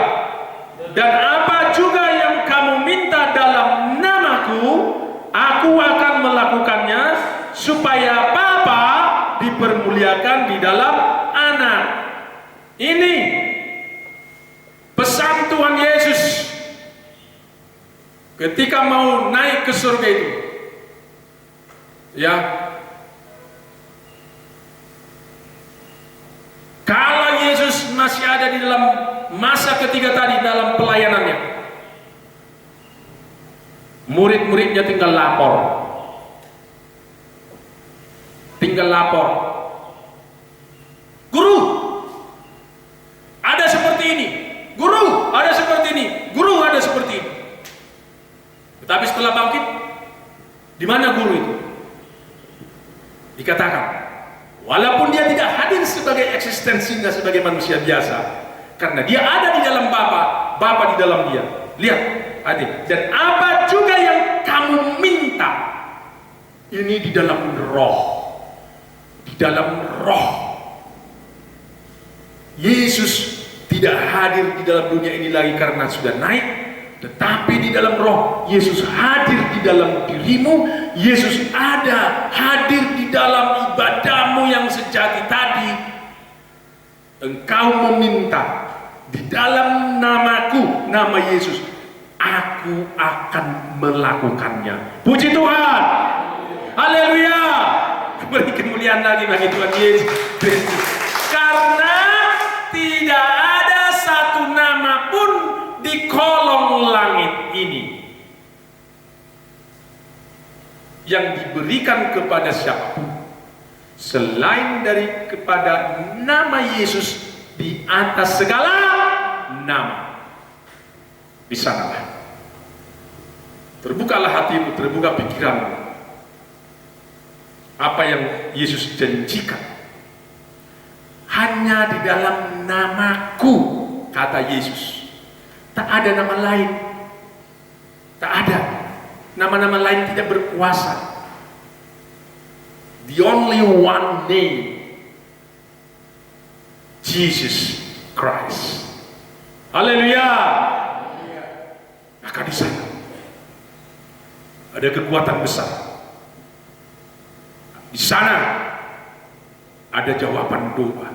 Dan apa juga yang kamu minta dalam namaku, aku akan melakukannya, supaya Bapa dipermuliakan di dalam Anak. Ini pesan Tuhan Yesus ketika mau naik ke surga itu. Ya, kalau Yesus masih ada di dalam masa ketiga tadi dalam pelayanannya, murid-muridnya tinggal lapor. Guru, ada seperti ini. Guru, ada seperti ini. Guru, ada seperti ini. Tetapi setelah bangkit, di mana guru itu? Dikatakan, walaupun dia tidak hadir sebagai eksistensinya sebagai manusia biasa, karena dia ada di dalam Bapa, Bapa di dalam dia. Lihat, adik. Dan apa juga yang kamu minta, ini di dalam roh. Di dalam roh. Yesus tidak hadir di dalam dunia ini lagi karena sudah naik, tetapi di dalam roh. Yesus hadir di dalam dirimu. Yesus ada, hadir di dalam ibadahmu yang sejati tadi. Engkau meminta di dalam namaku, nama Yesus, aku akan melakukannya. Puji Tuhan. Haleluya. Beri kemuliaan lagi bagi Tuhan Yesus Kristus. Karena tidak ada satu nama yang diberikan kepada siapapun selain dari kepada nama Yesus di atas segala nama. Di sanalah terbukalah hatimu, terbuka pikiranmu. Apa yang Yesus janjikan, hanya di dalam namaku, kata Yesus. Tak ada nama lain. Tak ada. Nama-nama lain tidak berkuasa. The only one name, Jesus Christ. Haleluya. Maka di sana ada kekuatan besar. Di sana ada jawaban doa.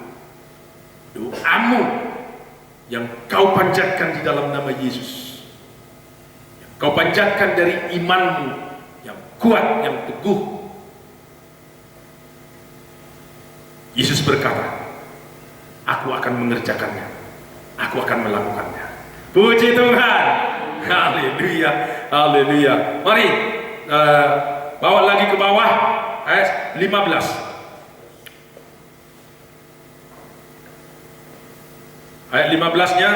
Doamu yang kau panjatkan di dalam nama Yesus. Kau panjatkan dari imanmu yang kuat, yang teguh. Yesus berkata, aku akan mengerjakannya, aku akan melakukannya. Puji Tuhan. Haleluya, haleluya. Mari bawa lagi ke bawah ayat 15. Ayat 15-nya.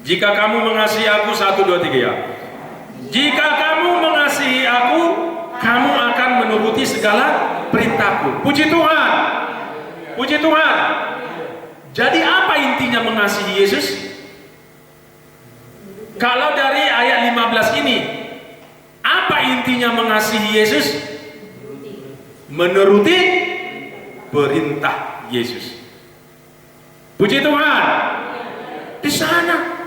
Jika kamu mengasihi aku, 1, 2, 3 ya. Jika kamu mengasihi aku, kamu akan menuruti segala perintahku. Puji Tuhan. Puji Tuhan. Jadi apa intinya mengasihi Yesus? Kalau dari ayat 15 ini, apa intinya mengasihi Yesus? Menuruti perintah Yesus. Puji Tuhan. Di sana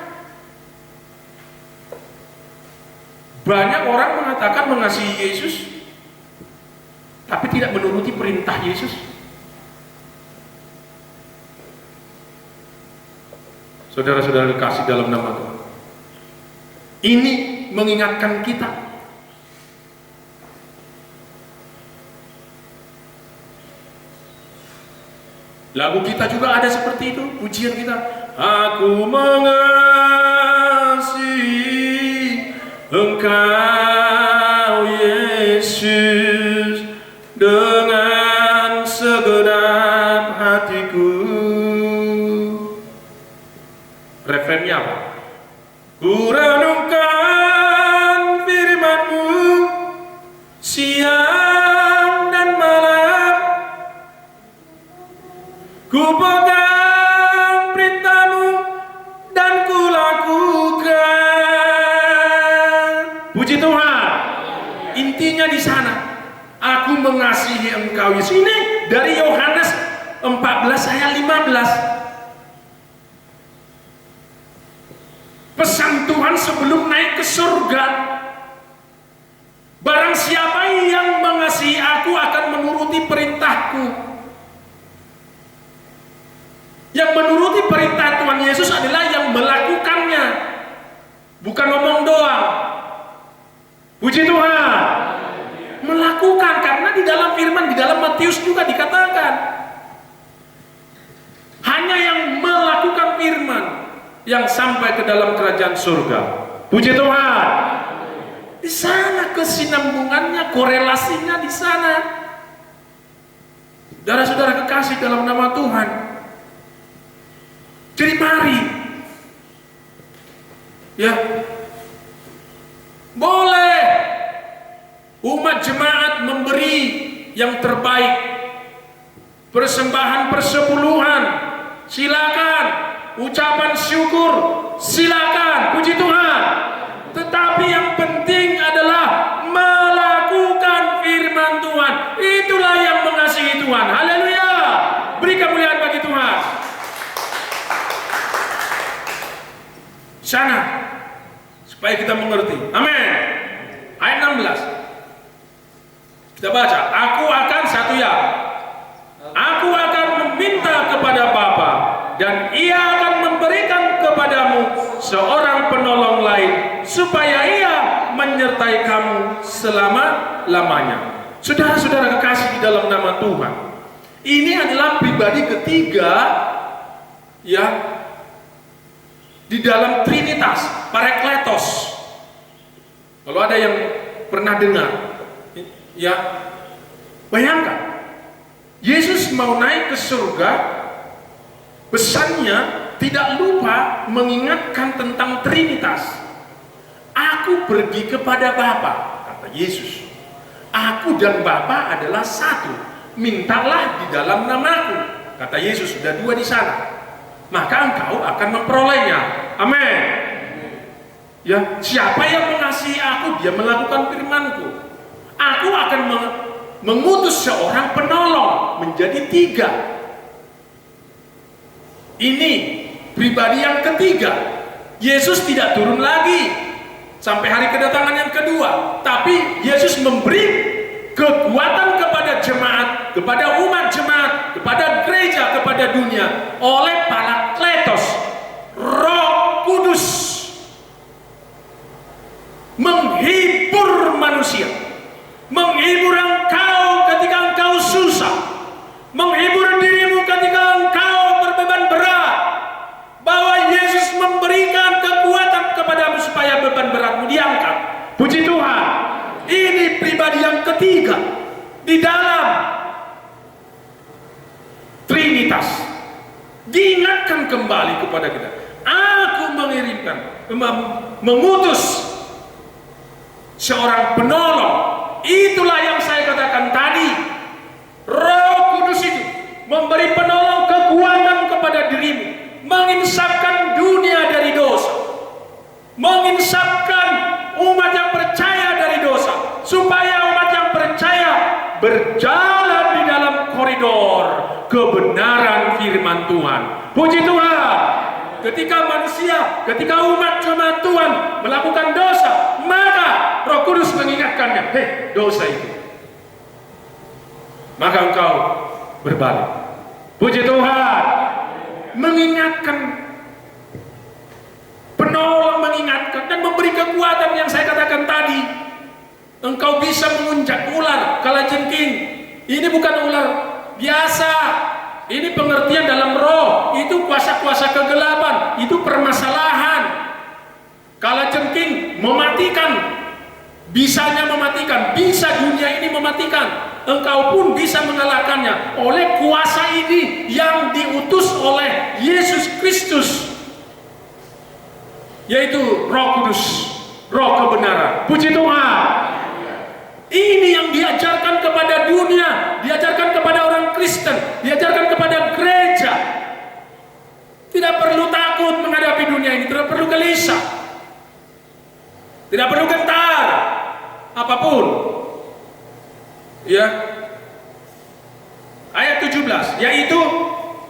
banyak orang mengatakan mengasihi Yesus, tapi tidak menuruti perintah Yesus. Saudara-saudara kekasih dalam nama Tuhan, ini mengingatkan kita lagu kita juga ada seperti itu, pujian kita. Aku mengasihi Engkau Yesus dengan segenap hatiku. Refrennya apa? Ku renungkan firman-Mu siang dan malam, ku pegang perintah-Mu dan ku lakukan. Puji Tuhan. Intinya di sana, aku mengasihi Engkau Yesus. Ini dari Yohanes 14 ayat 15. Pesan Tuhan sebelum naik ke surga. Barang siapa yang mengasihi aku akan menuruti perintahku. Yang menuruti perintah Tuhan Yesus adalah yang melakukannya, bukan ngomong doang. Puji Tuhan. Melakukan, karena di dalam firman, di dalam Matius juga dikatakan, hanya yang melakukan firman yang sampai ke dalam kerajaan surga. Puji Tuhan. Di sana kesinambungannya, korelasinya di sana. Saudara-saudara kekasih dalam nama Tuhan. Jadi mari, ya, boleh umat jemaat memberi yang terbaik, persembahan persepuluhan, silakan. Ucapan syukur, silakan, puji Tuhan. Tetapi yang penting adalah melakukan firman Tuhan. Itulah yang mengasihi Tuhan. Haleluya. Beri kemuliaan bagi Tuhan. Sana, supaya kita mengerti. Amin. Ayat 16. Kita baca. Aku akan Aku akan meminta kepada Bapa, dan Ia akan memberikan kepadamu seorang penolong lain, supaya Ia menyertai kamu selama-lamanya. Saudara-saudara kekasih di dalam nama Tuhan, ini adalah pribadi ketiga, ya, di dalam Trinitas. Parakletos. Kalau ada yang pernah dengar, ya bayangkan, Yesus mau naik ke surga, pesannya tidak lupa mengingatkan tentang Trinitas. Aku pergi kepada Bapa, kata Yesus. Aku dan Bapa adalah satu. Mintalah di dalam namaku, kata Yesus. Sudah dua di sana, maka engkau akan memperolehnya. Amin. Ya, siapa yang mengasihi aku, dia melakukan firmanku. Aku akan mengutus seorang penolong, menjadi tiga. Ini pribadi yang ketiga. Yesus tidak turun lagi sampai hari kedatangan yang kedua, tapi Yesus memberi kekuatan kepada jemaat, kepada umat jemaat, kepada gereja, kepada dunia oleh Parakletos, Roh Kudus, menghibur manusia, menghibur engkau ketika engkau susah, menghibur dirimu ketika engkau berbeban berat, bahwa Yesus memberikan kekuatan kepadamu supaya beban beratmu diangkat. Puji Tuhan. Ini pribadi yang ketiga di dalam Trinitas. Diingatkan kembali kepada kita. Aku mengutus seorang penolong. Itulah yang saya katakan tadi. Roh Kudus itu memberi penolong kekuatan kepada dirimu, menginsafkan dunia dari dosa, menginsafkan umat yang percaya dari dosa, supaya umat yang percaya berjalan di dalam koridor kebenaran firman Tuhan. Puji Tuhan. Ketika umat jemaat Tuhan melakukan dosa, maka Roh Kudus mengingatkannya, hei, dosa itu, maka engkau berbalik. Puji Tuhan. Mengingatkan, penolong mengingatkan dan memberi kekuatan yang saya katakan tadi. Engkau bisa mengunjak ular kalajengking. Ini bukan ular biasa. Ini pengertian dalam roh. Itu kuasa-kuasa kegelapan. Itu permasalahan. Kalajengking mematikan. Bisanya mematikan. Bisa dunia ini mematikan. Engkau pun bisa mengalahkannya oleh kuasa ini yang diutus oleh Yesus Kristus, yaitu Roh Kudus, Roh kebenaran. Puji Tuhan. Ini yang diajarkan kepada dunia, diajarkan kepada orang Kristen, diajarkan kepada gereja. Tidak perlu takut menghadapi dunia ini, tidak perlu gelisah, tidak perlu gentar apapun. Ya. Ayat 17, yaitu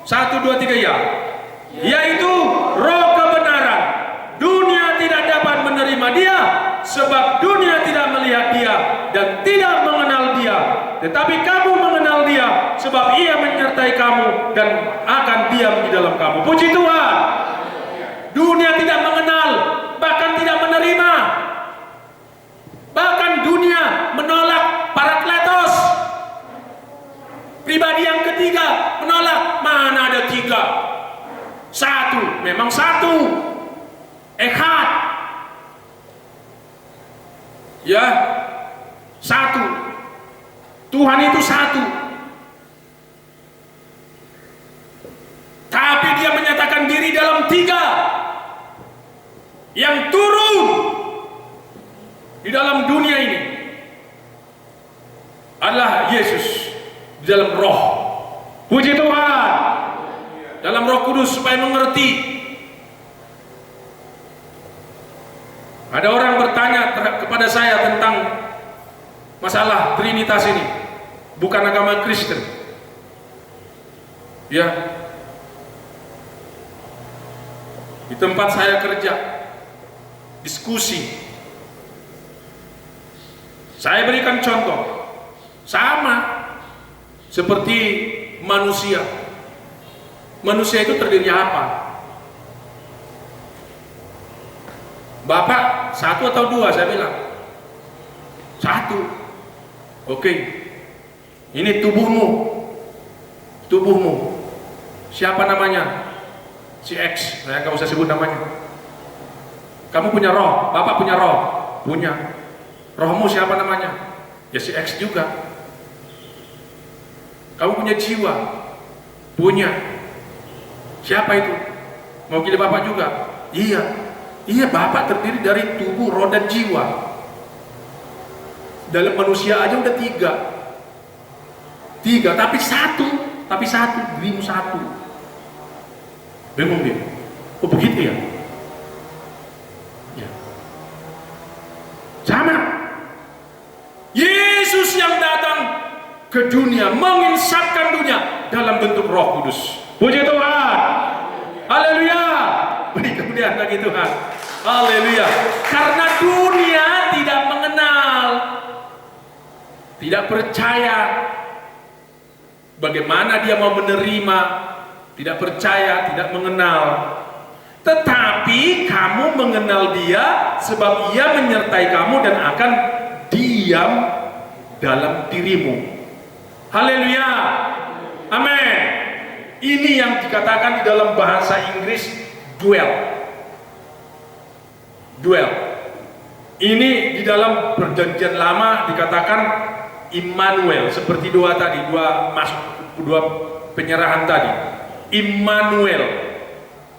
1, 2, 3 ya. Yaitu Roh kebenaran. Dunia tidak dapat menerima dia, sebab dunia tidak melihat dia dan tidak mengenal dia. Tetapi kamu mengenal dia, sebab ia menyertai kamu dan akan diam di dalam kamu. Puji Tuhan. Dunia tidak mengenal, bahkan tidak menerima. Bahkan dunia menolak Parakletos. Pribadi yang ketiga menolak. Mana ada tiga? Satu, memang satu. Echad. Ya, satu. Tuhan itu satu. Tapi dia menyatakan diri dalam tiga. Yang turun di dalam dunia ini adalah Yesus di dalam roh. Puji Tuhan. Dalam Roh Kudus supaya mengerti. Ada orang bertanya kepada saya tentang masalah Trinitas ini. Bukan agama Kristen. Ya. Di tempat saya kerja, diskusi, saya berikan contoh. Sama seperti manusia. Manusia itu terdiri apa? Bapak satu atau dua? Saya bilang satu. Oke. Ini tubuhmu. Tubuhmu. Siapa namanya? Si X. Saya nggak usah sebut namanya. Kamu punya roh, Bapak punya roh. Punya. Rohmu siapa namanya? Ya si X juga. Kamu punya jiwa? Punya. Siapa itu? Mewakili Bapak juga? Iya. Iya, Bapak terdiri dari tubuh, roh, dan jiwa. Dalam manusia aja udah tiga, tapi satu, dirimu satu. Bingung dia. Oh begitu ya? Ya. Sama. Yesus yang datang ke dunia, menginsapkan dunia dalam bentuk Roh Kudus. Puji Tuhan. Haleluya. Beri kemuliaan bagi Tuhan. Haleluya. Karena dunia tidak mengenal, tidak percaya. Bagaimana dia mau menerima? Tidak percaya, tidak mengenal. Tetapi kamu mengenal dia sebab ia menyertai kamu dan akan diam dalam dirimu. Haleluya. Amin. Ini yang dikatakan di dalam bahasa Inggris dwell. Ini di dalam perjanjian lama dikatakan Immanuel, seperti dua penyerahan tadi. Immanuel,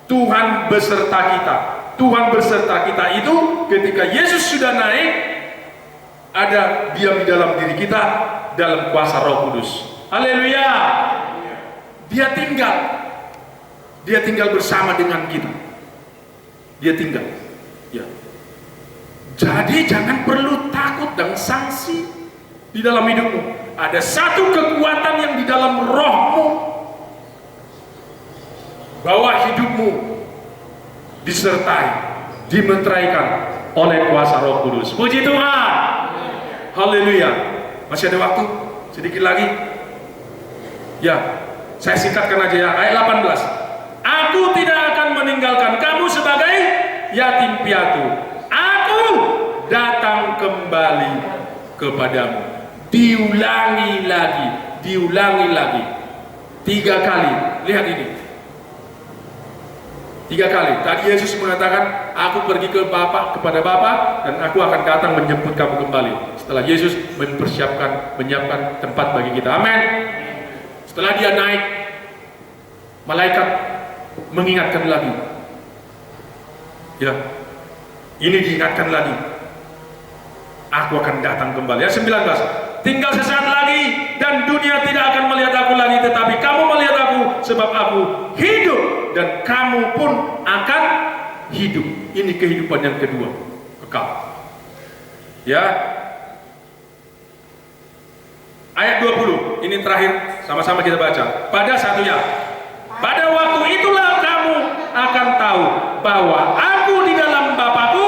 Tuhan beserta kita. Tuhan beserta kita itu ketika Yesus sudah naik, ada diam di dalam diri kita dalam kuasa Roh Kudus. Haleluya. Dia tinggal bersama dengan kita. Dia tinggal. Ya. Jadi jangan perlu takut dan sanksi di dalam hidupmu. Ada satu kekuatan yang di dalam rohmu, bahwa hidupmu disertai, dimeteraikan oleh kuasa Roh Kudus. Puji Tuhan. Haleluya. Masih ada waktu sedikit lagi. Ya, saya singkatkan aja ya. Ayat 18. Aku tidak akan meninggalkan kamu sebagai yatim piatu. Aku datang kembali kepadamu. Diulangi lagi. 3 kali. Lihat ini. 3 kali. Tadi Yesus mengatakan, aku pergi kepada Bapa dan aku akan datang menjemput kamu kembali. Setelah Yesus menyiapkan tempat bagi kita. Amin. Setelah dia naik, malaikat mengingatkan lagi. Ya, ini diingatkan lagi. Aku akan datang kembali. Ya 19. Tinggal sesaat lagi dan dunia tidak akan melihat aku lagi, tetapi kamu melihat aku sebab aku hidup dan kamu pun akan hidup. Ini kehidupan yang kedua, kekal. Ya. Ayat 20, ini terakhir, sama-sama kita baca. Pada waktu itulah kamu akan tahu bahwa aku di dalam Bapakku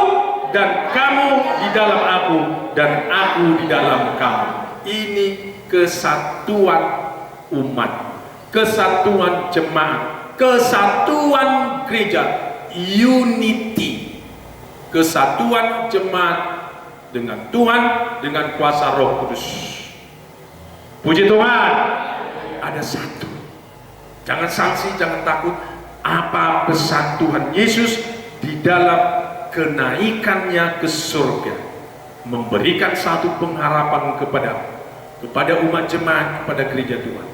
dan kamu di dalam aku dan aku di dalam kamu. Ini kesatuan umat, kesatuan jemaat, kesatuan gereja, unity, kesatuan jemaat dengan Tuhan, dengan kuasa Roh Kudus. Puji Tuhan. Ada satu. Jangan sanksi, jangan takut. Apa pesan Tuhan Yesus di dalam kenaikannya ke surga? Memberikan satu pengharapan kepada umat jemaat, kepada gereja Tuhan.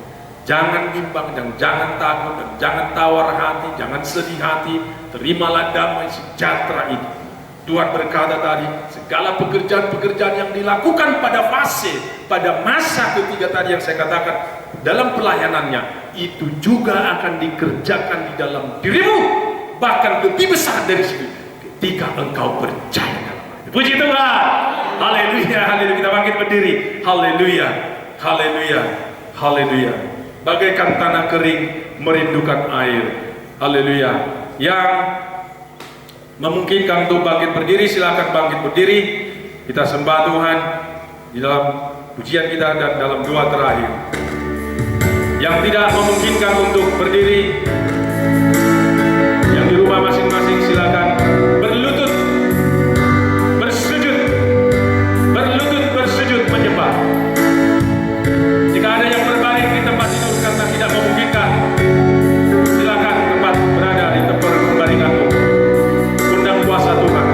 Jangan bimbang dan jangan takut dan jangan tawar hati, jangan sedih hati. Terimalah damai sejahtera itu. Tuhan berkata tadi, segala pekerjaan-pekerjaan yang dilakukan pada masa ketiga tadi yang saya katakan dalam pelayanannya, itu juga akan dikerjakan di dalam dirimu, bahkan lebih besar dari situ ketika engkau percaya. Puji Tuhan. Haleluya, haleluya. Kita bangkit berdiri. Haleluya, haleluya, haleluya. Bagaikan tanah kering merindukan air. Haleluya. Yang memungkinkan untuk bangkit berdiri, silakan bangkit berdiri. Kita sembah Tuhan di dalam pujian kita dan dalam doa terakhir. Yang tidak memungkinkan untuk berdiri, yang di rumah masing-masing silakan berlutut bersujud menyembah. Jika ada yang berbaring di tempat tidur karena tidak memungkinkan, silakan tempat berada di tempat berbaringanmu. Undang kuasa Tuhan.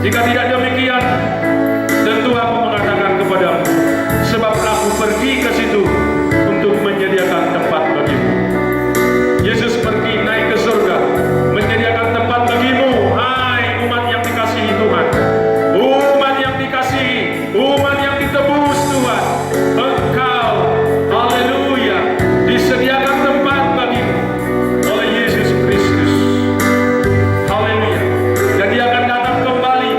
Jika tidak demikian, tentu aku mengatakan kepadamu, sebab aku pergi ke situ untuk menyediakan tempat bagimu. Yesus pergi naik ke surga, menyediakan tempat bagimu, hai umat yang dikasihi Tuhan, umat yang dikasihi, umat yang ditebus Tuhan. Engkau, haleluya, disediakan tempat bagimu oleh Yesus Kristus. Haleluya. Dan Dia akan datang kembali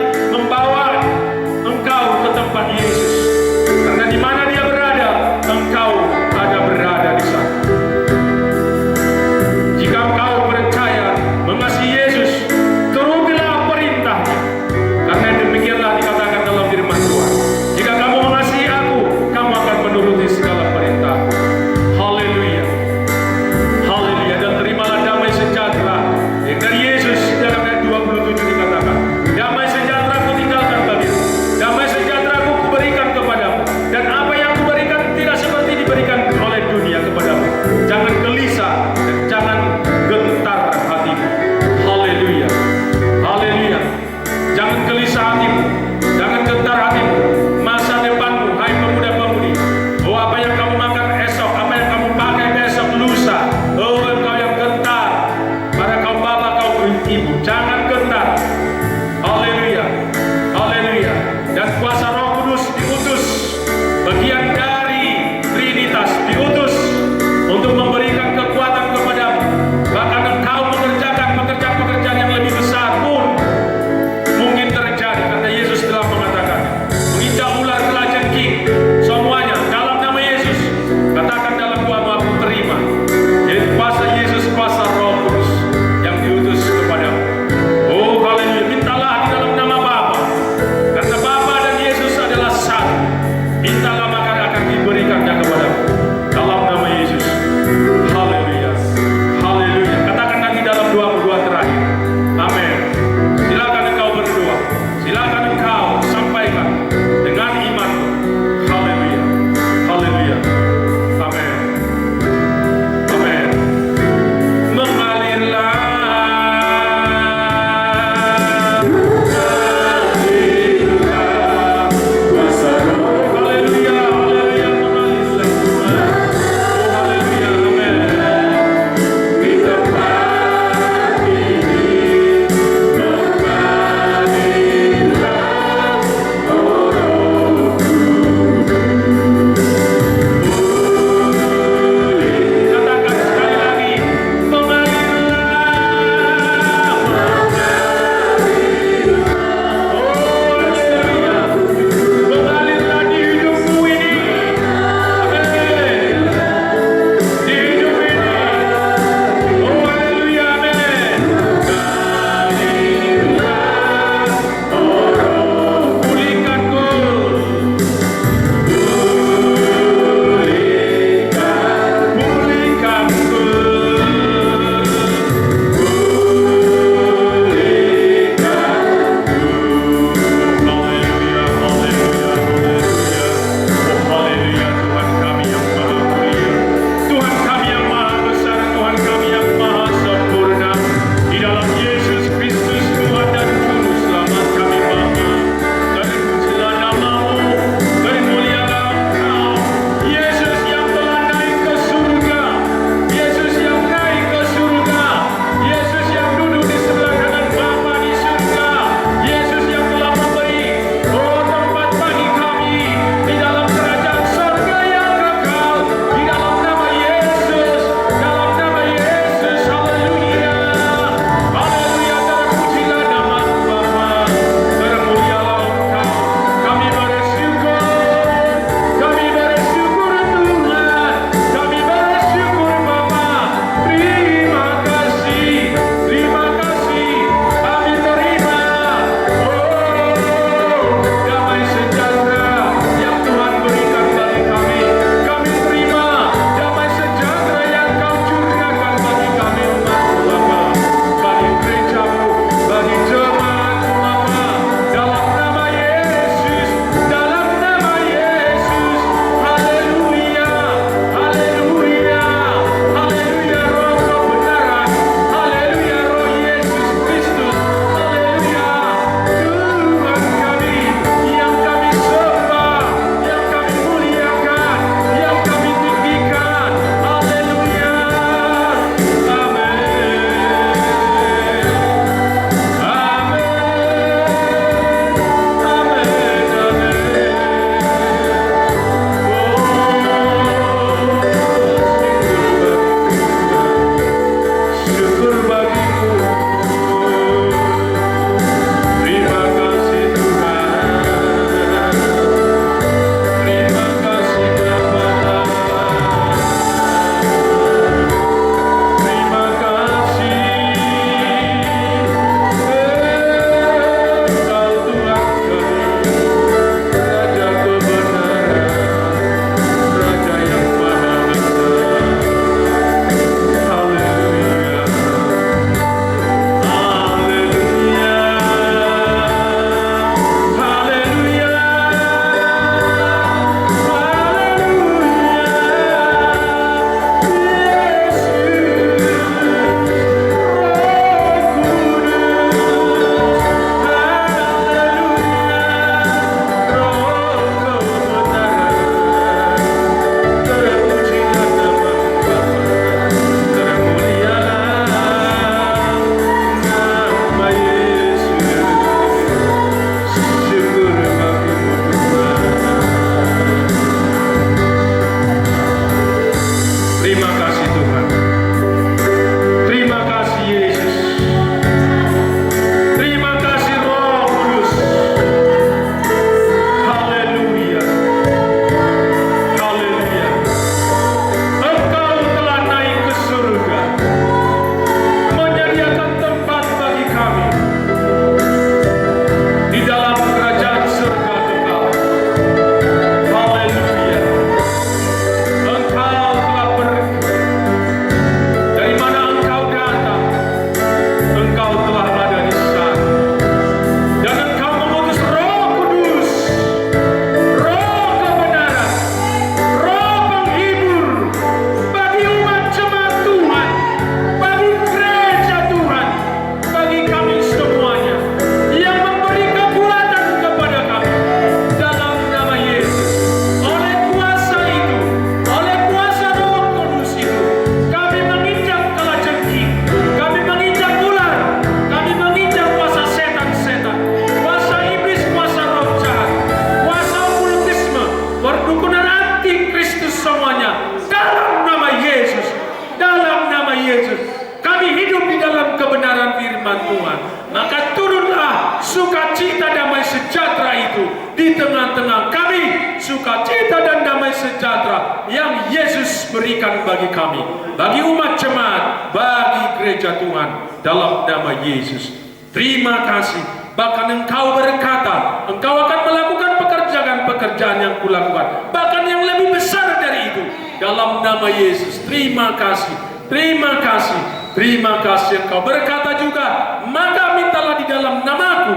firman Tuhan, maka turunlah sukacita damai sejahtera itu di tengah-tengah kami, sukacita dan damai sejahtera yang Yesus berikan bagi kami, bagi umat jemaat, bagi gereja Tuhan, dalam nama Yesus. Terima kasih. Bahkan Engkau berkata, Engkau akan melakukan pekerjaan-pekerjaan yang kulakukan, bahkan yang lebih besar dari itu, dalam nama Yesus. Terima kasih, terima kasih, terima kasih. Engkau berkata juga, maka mintalah di dalam namaku,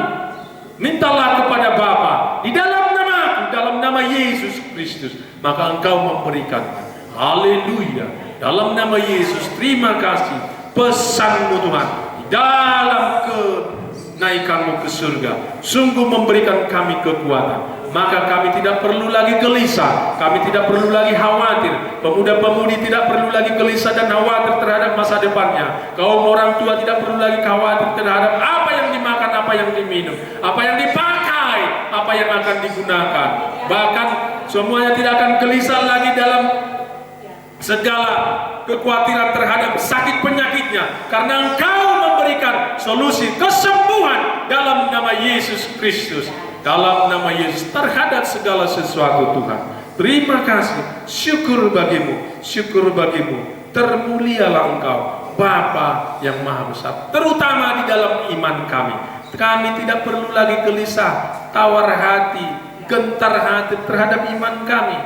mintalah kepada Bapa di dalam namaku, dalam nama Yesus Kristus, maka Engkau memberikan. Haleluya, dalam nama Yesus. Terima kasih pesanmu Tuhan, di dalam naikanmu ke surga sungguh memberikan kami kekuatan, maka kami tidak perlu lagi gelisah, kami tidak perlu lagi khawatir. Pemuda-pemudi tidak perlu lagi gelisah dan khawatir terhadap masa depannya. Kaum orang tua tidak perlu lagi khawatir terhadap apa yang dimakan, apa yang diminum, apa yang dipakai, apa yang akan digunakan. Bahkan semuanya tidak akan gelisah lagi dalam segala kekhawatiran terhadap sakit penyakitnya, karena Engkau memberikan solusi kesembuhan dalam nama Yesus Kristus, dalam nama Yesus, terhadap segala sesuatu Tuhan. Terima kasih, syukur bagimu, syukur bagimu. Termulialah Engkau Bapa yang Maha Besar, terutama di dalam iman kami. Kami tidak perlu lagi gelisah, tawar hati, gentar hati terhadap iman kami,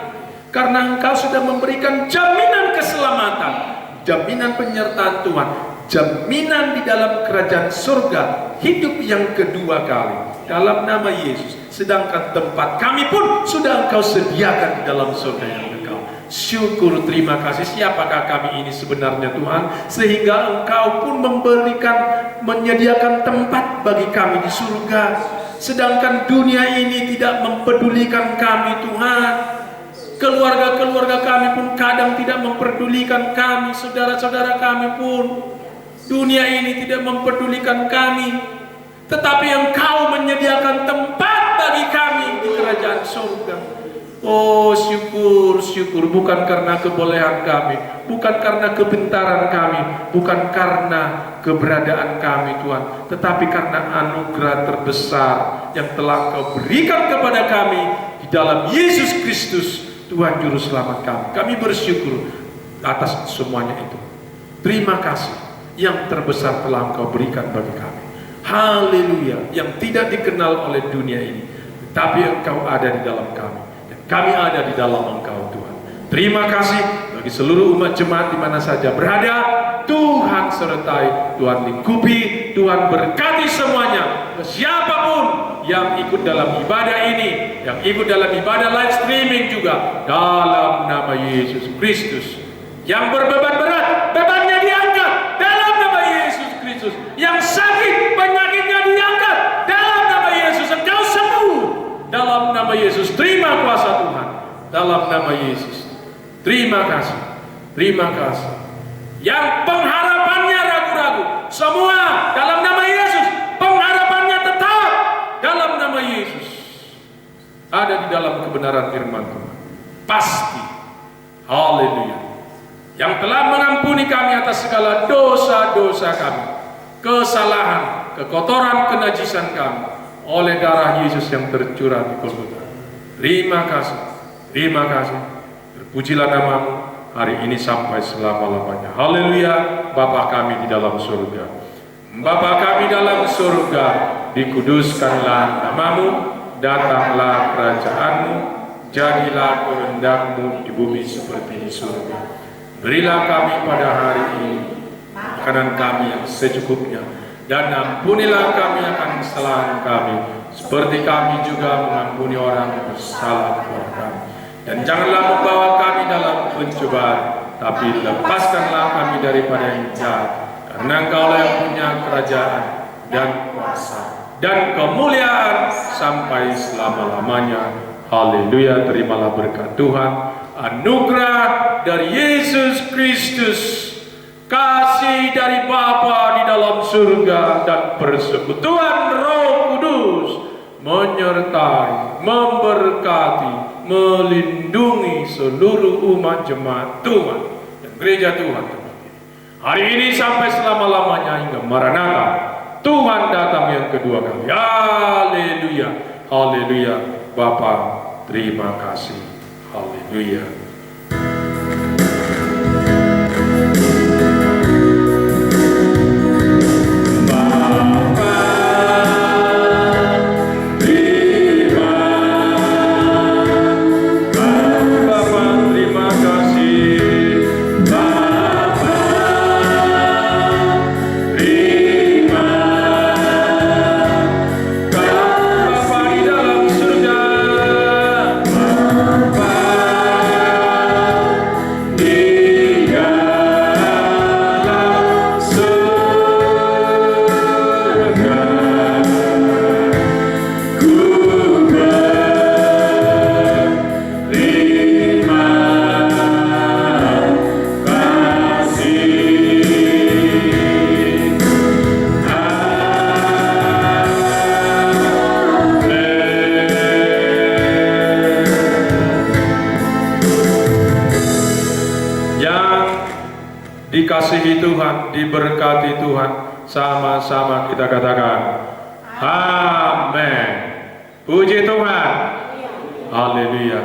karena Engkau sudah memberikan jaminan keselamatan, jaminan penyertaan Tuhan, jaminan di dalam kerajaan surga, hidup yang kedua kali, dalam nama Yesus. Sedangkan tempat kami pun sudah Engkau sediakan di dalam surga yang kekal. Syukur, terima kasih. Siapakah kami ini sebenarnya Tuhan, sehingga Engkau pun menyediakan tempat bagi kami di surga, sedangkan dunia ini tidak mempedulikan kami Tuhan. Keluarga-keluarga kami pun kadang tidak memperdulikan kami, saudara-saudara kami pun, dunia ini tidak memperdulikan kami. Tetapi Engkau menyediakan tempat bagi kami di kerajaan surga. Oh, syukur, syukur. Bukan karena kebolehan kami, bukan karena kepintaran kami, bukan karena keberadaan kami Tuhan, tetapi karena anugerah terbesar yang telah Engkau berikan kepada kami di dalam Yesus Kristus, Tuhan Juru Selamat kami. Kami bersyukur atas semuanya itu. Terima kasih yang terbesar telah Engkau berikan bagi kami. Haleluya, yang tidak dikenal oleh dunia ini, tapi Engkau ada di dalam kami, dan kami ada di dalam Engkau Tuhan. Terima kasih bagi seluruh umat jemaat di mana saja berada. Tuhan sertai, Tuhan lingkupi, Tuhan berkati semuanya. Siapapun yang ikut dalam ibadah ini, yang ikut dalam ibadah live streaming juga, dalam nama Yesus Kristus. Yang berbeban berat, bebannya diangkat dalam nama Yesus Kristus. Yang sakit, penyakitnya diangkat dalam nama Yesus. Engkau sembuh dalam nama Yesus. Terima kuasa Tuhan dalam nama Yesus. Terima kasih, terima kasih. Yang pengharapannya ragu-ragu, semua dalam nama Yesus. Pengharapannya tetap dalam nama Yesus, ada di dalam kebenaran firman Tuhan. Pasti, haleluya, yang telah mengampuni kami atas segala dosa-dosa kami, kesalahan, kekotoran, kenajisan kami, oleh darah Yesus yang tercurah di Golgota. Terima kasih, terima kasih. Terpujilah namamu hari ini sampai selama-lamanya. Haleluya. Bapa kami di dalam surga, Bapa kami dalam surga, dikuduskanlah namamu, datanglah kerajaanmu, jadilah kehendakmu di bumi seperti di surga. Berilah kami pada hari ini makanan kami yang secukupnya, dan ampunilah kami akan kesalahan kami, seperti kami juga mengampuni orang yang bersalah kepada kami. Dan janganlah membawa kami dalam pencobaan, tapi lepaskanlah kami daripada yang jahat, karena Engkaulah yang punya kerajaan dan kuasa dan kemuliaan sampai selama-lamanya. Haleluya. Terimalah berkat Tuhan, anugerah dari Yesus Kristus, kasih dari Bapa di dalam surga, dan persekutuan Roh Kudus menyertai, memberkati, melindungi seluruh umat jemaat Tuhan dan gereja Tuhan hari ini sampai selama-lamanya hingga Maranatha. Tuhan datang yang kedua kali. Haleluya, haleluya. Bapa, terima kasih. Haleluya. Dikasihi Tuhan, diberkati Tuhan, sama-sama kita katakan amin. Puji Tuhan, haleluya.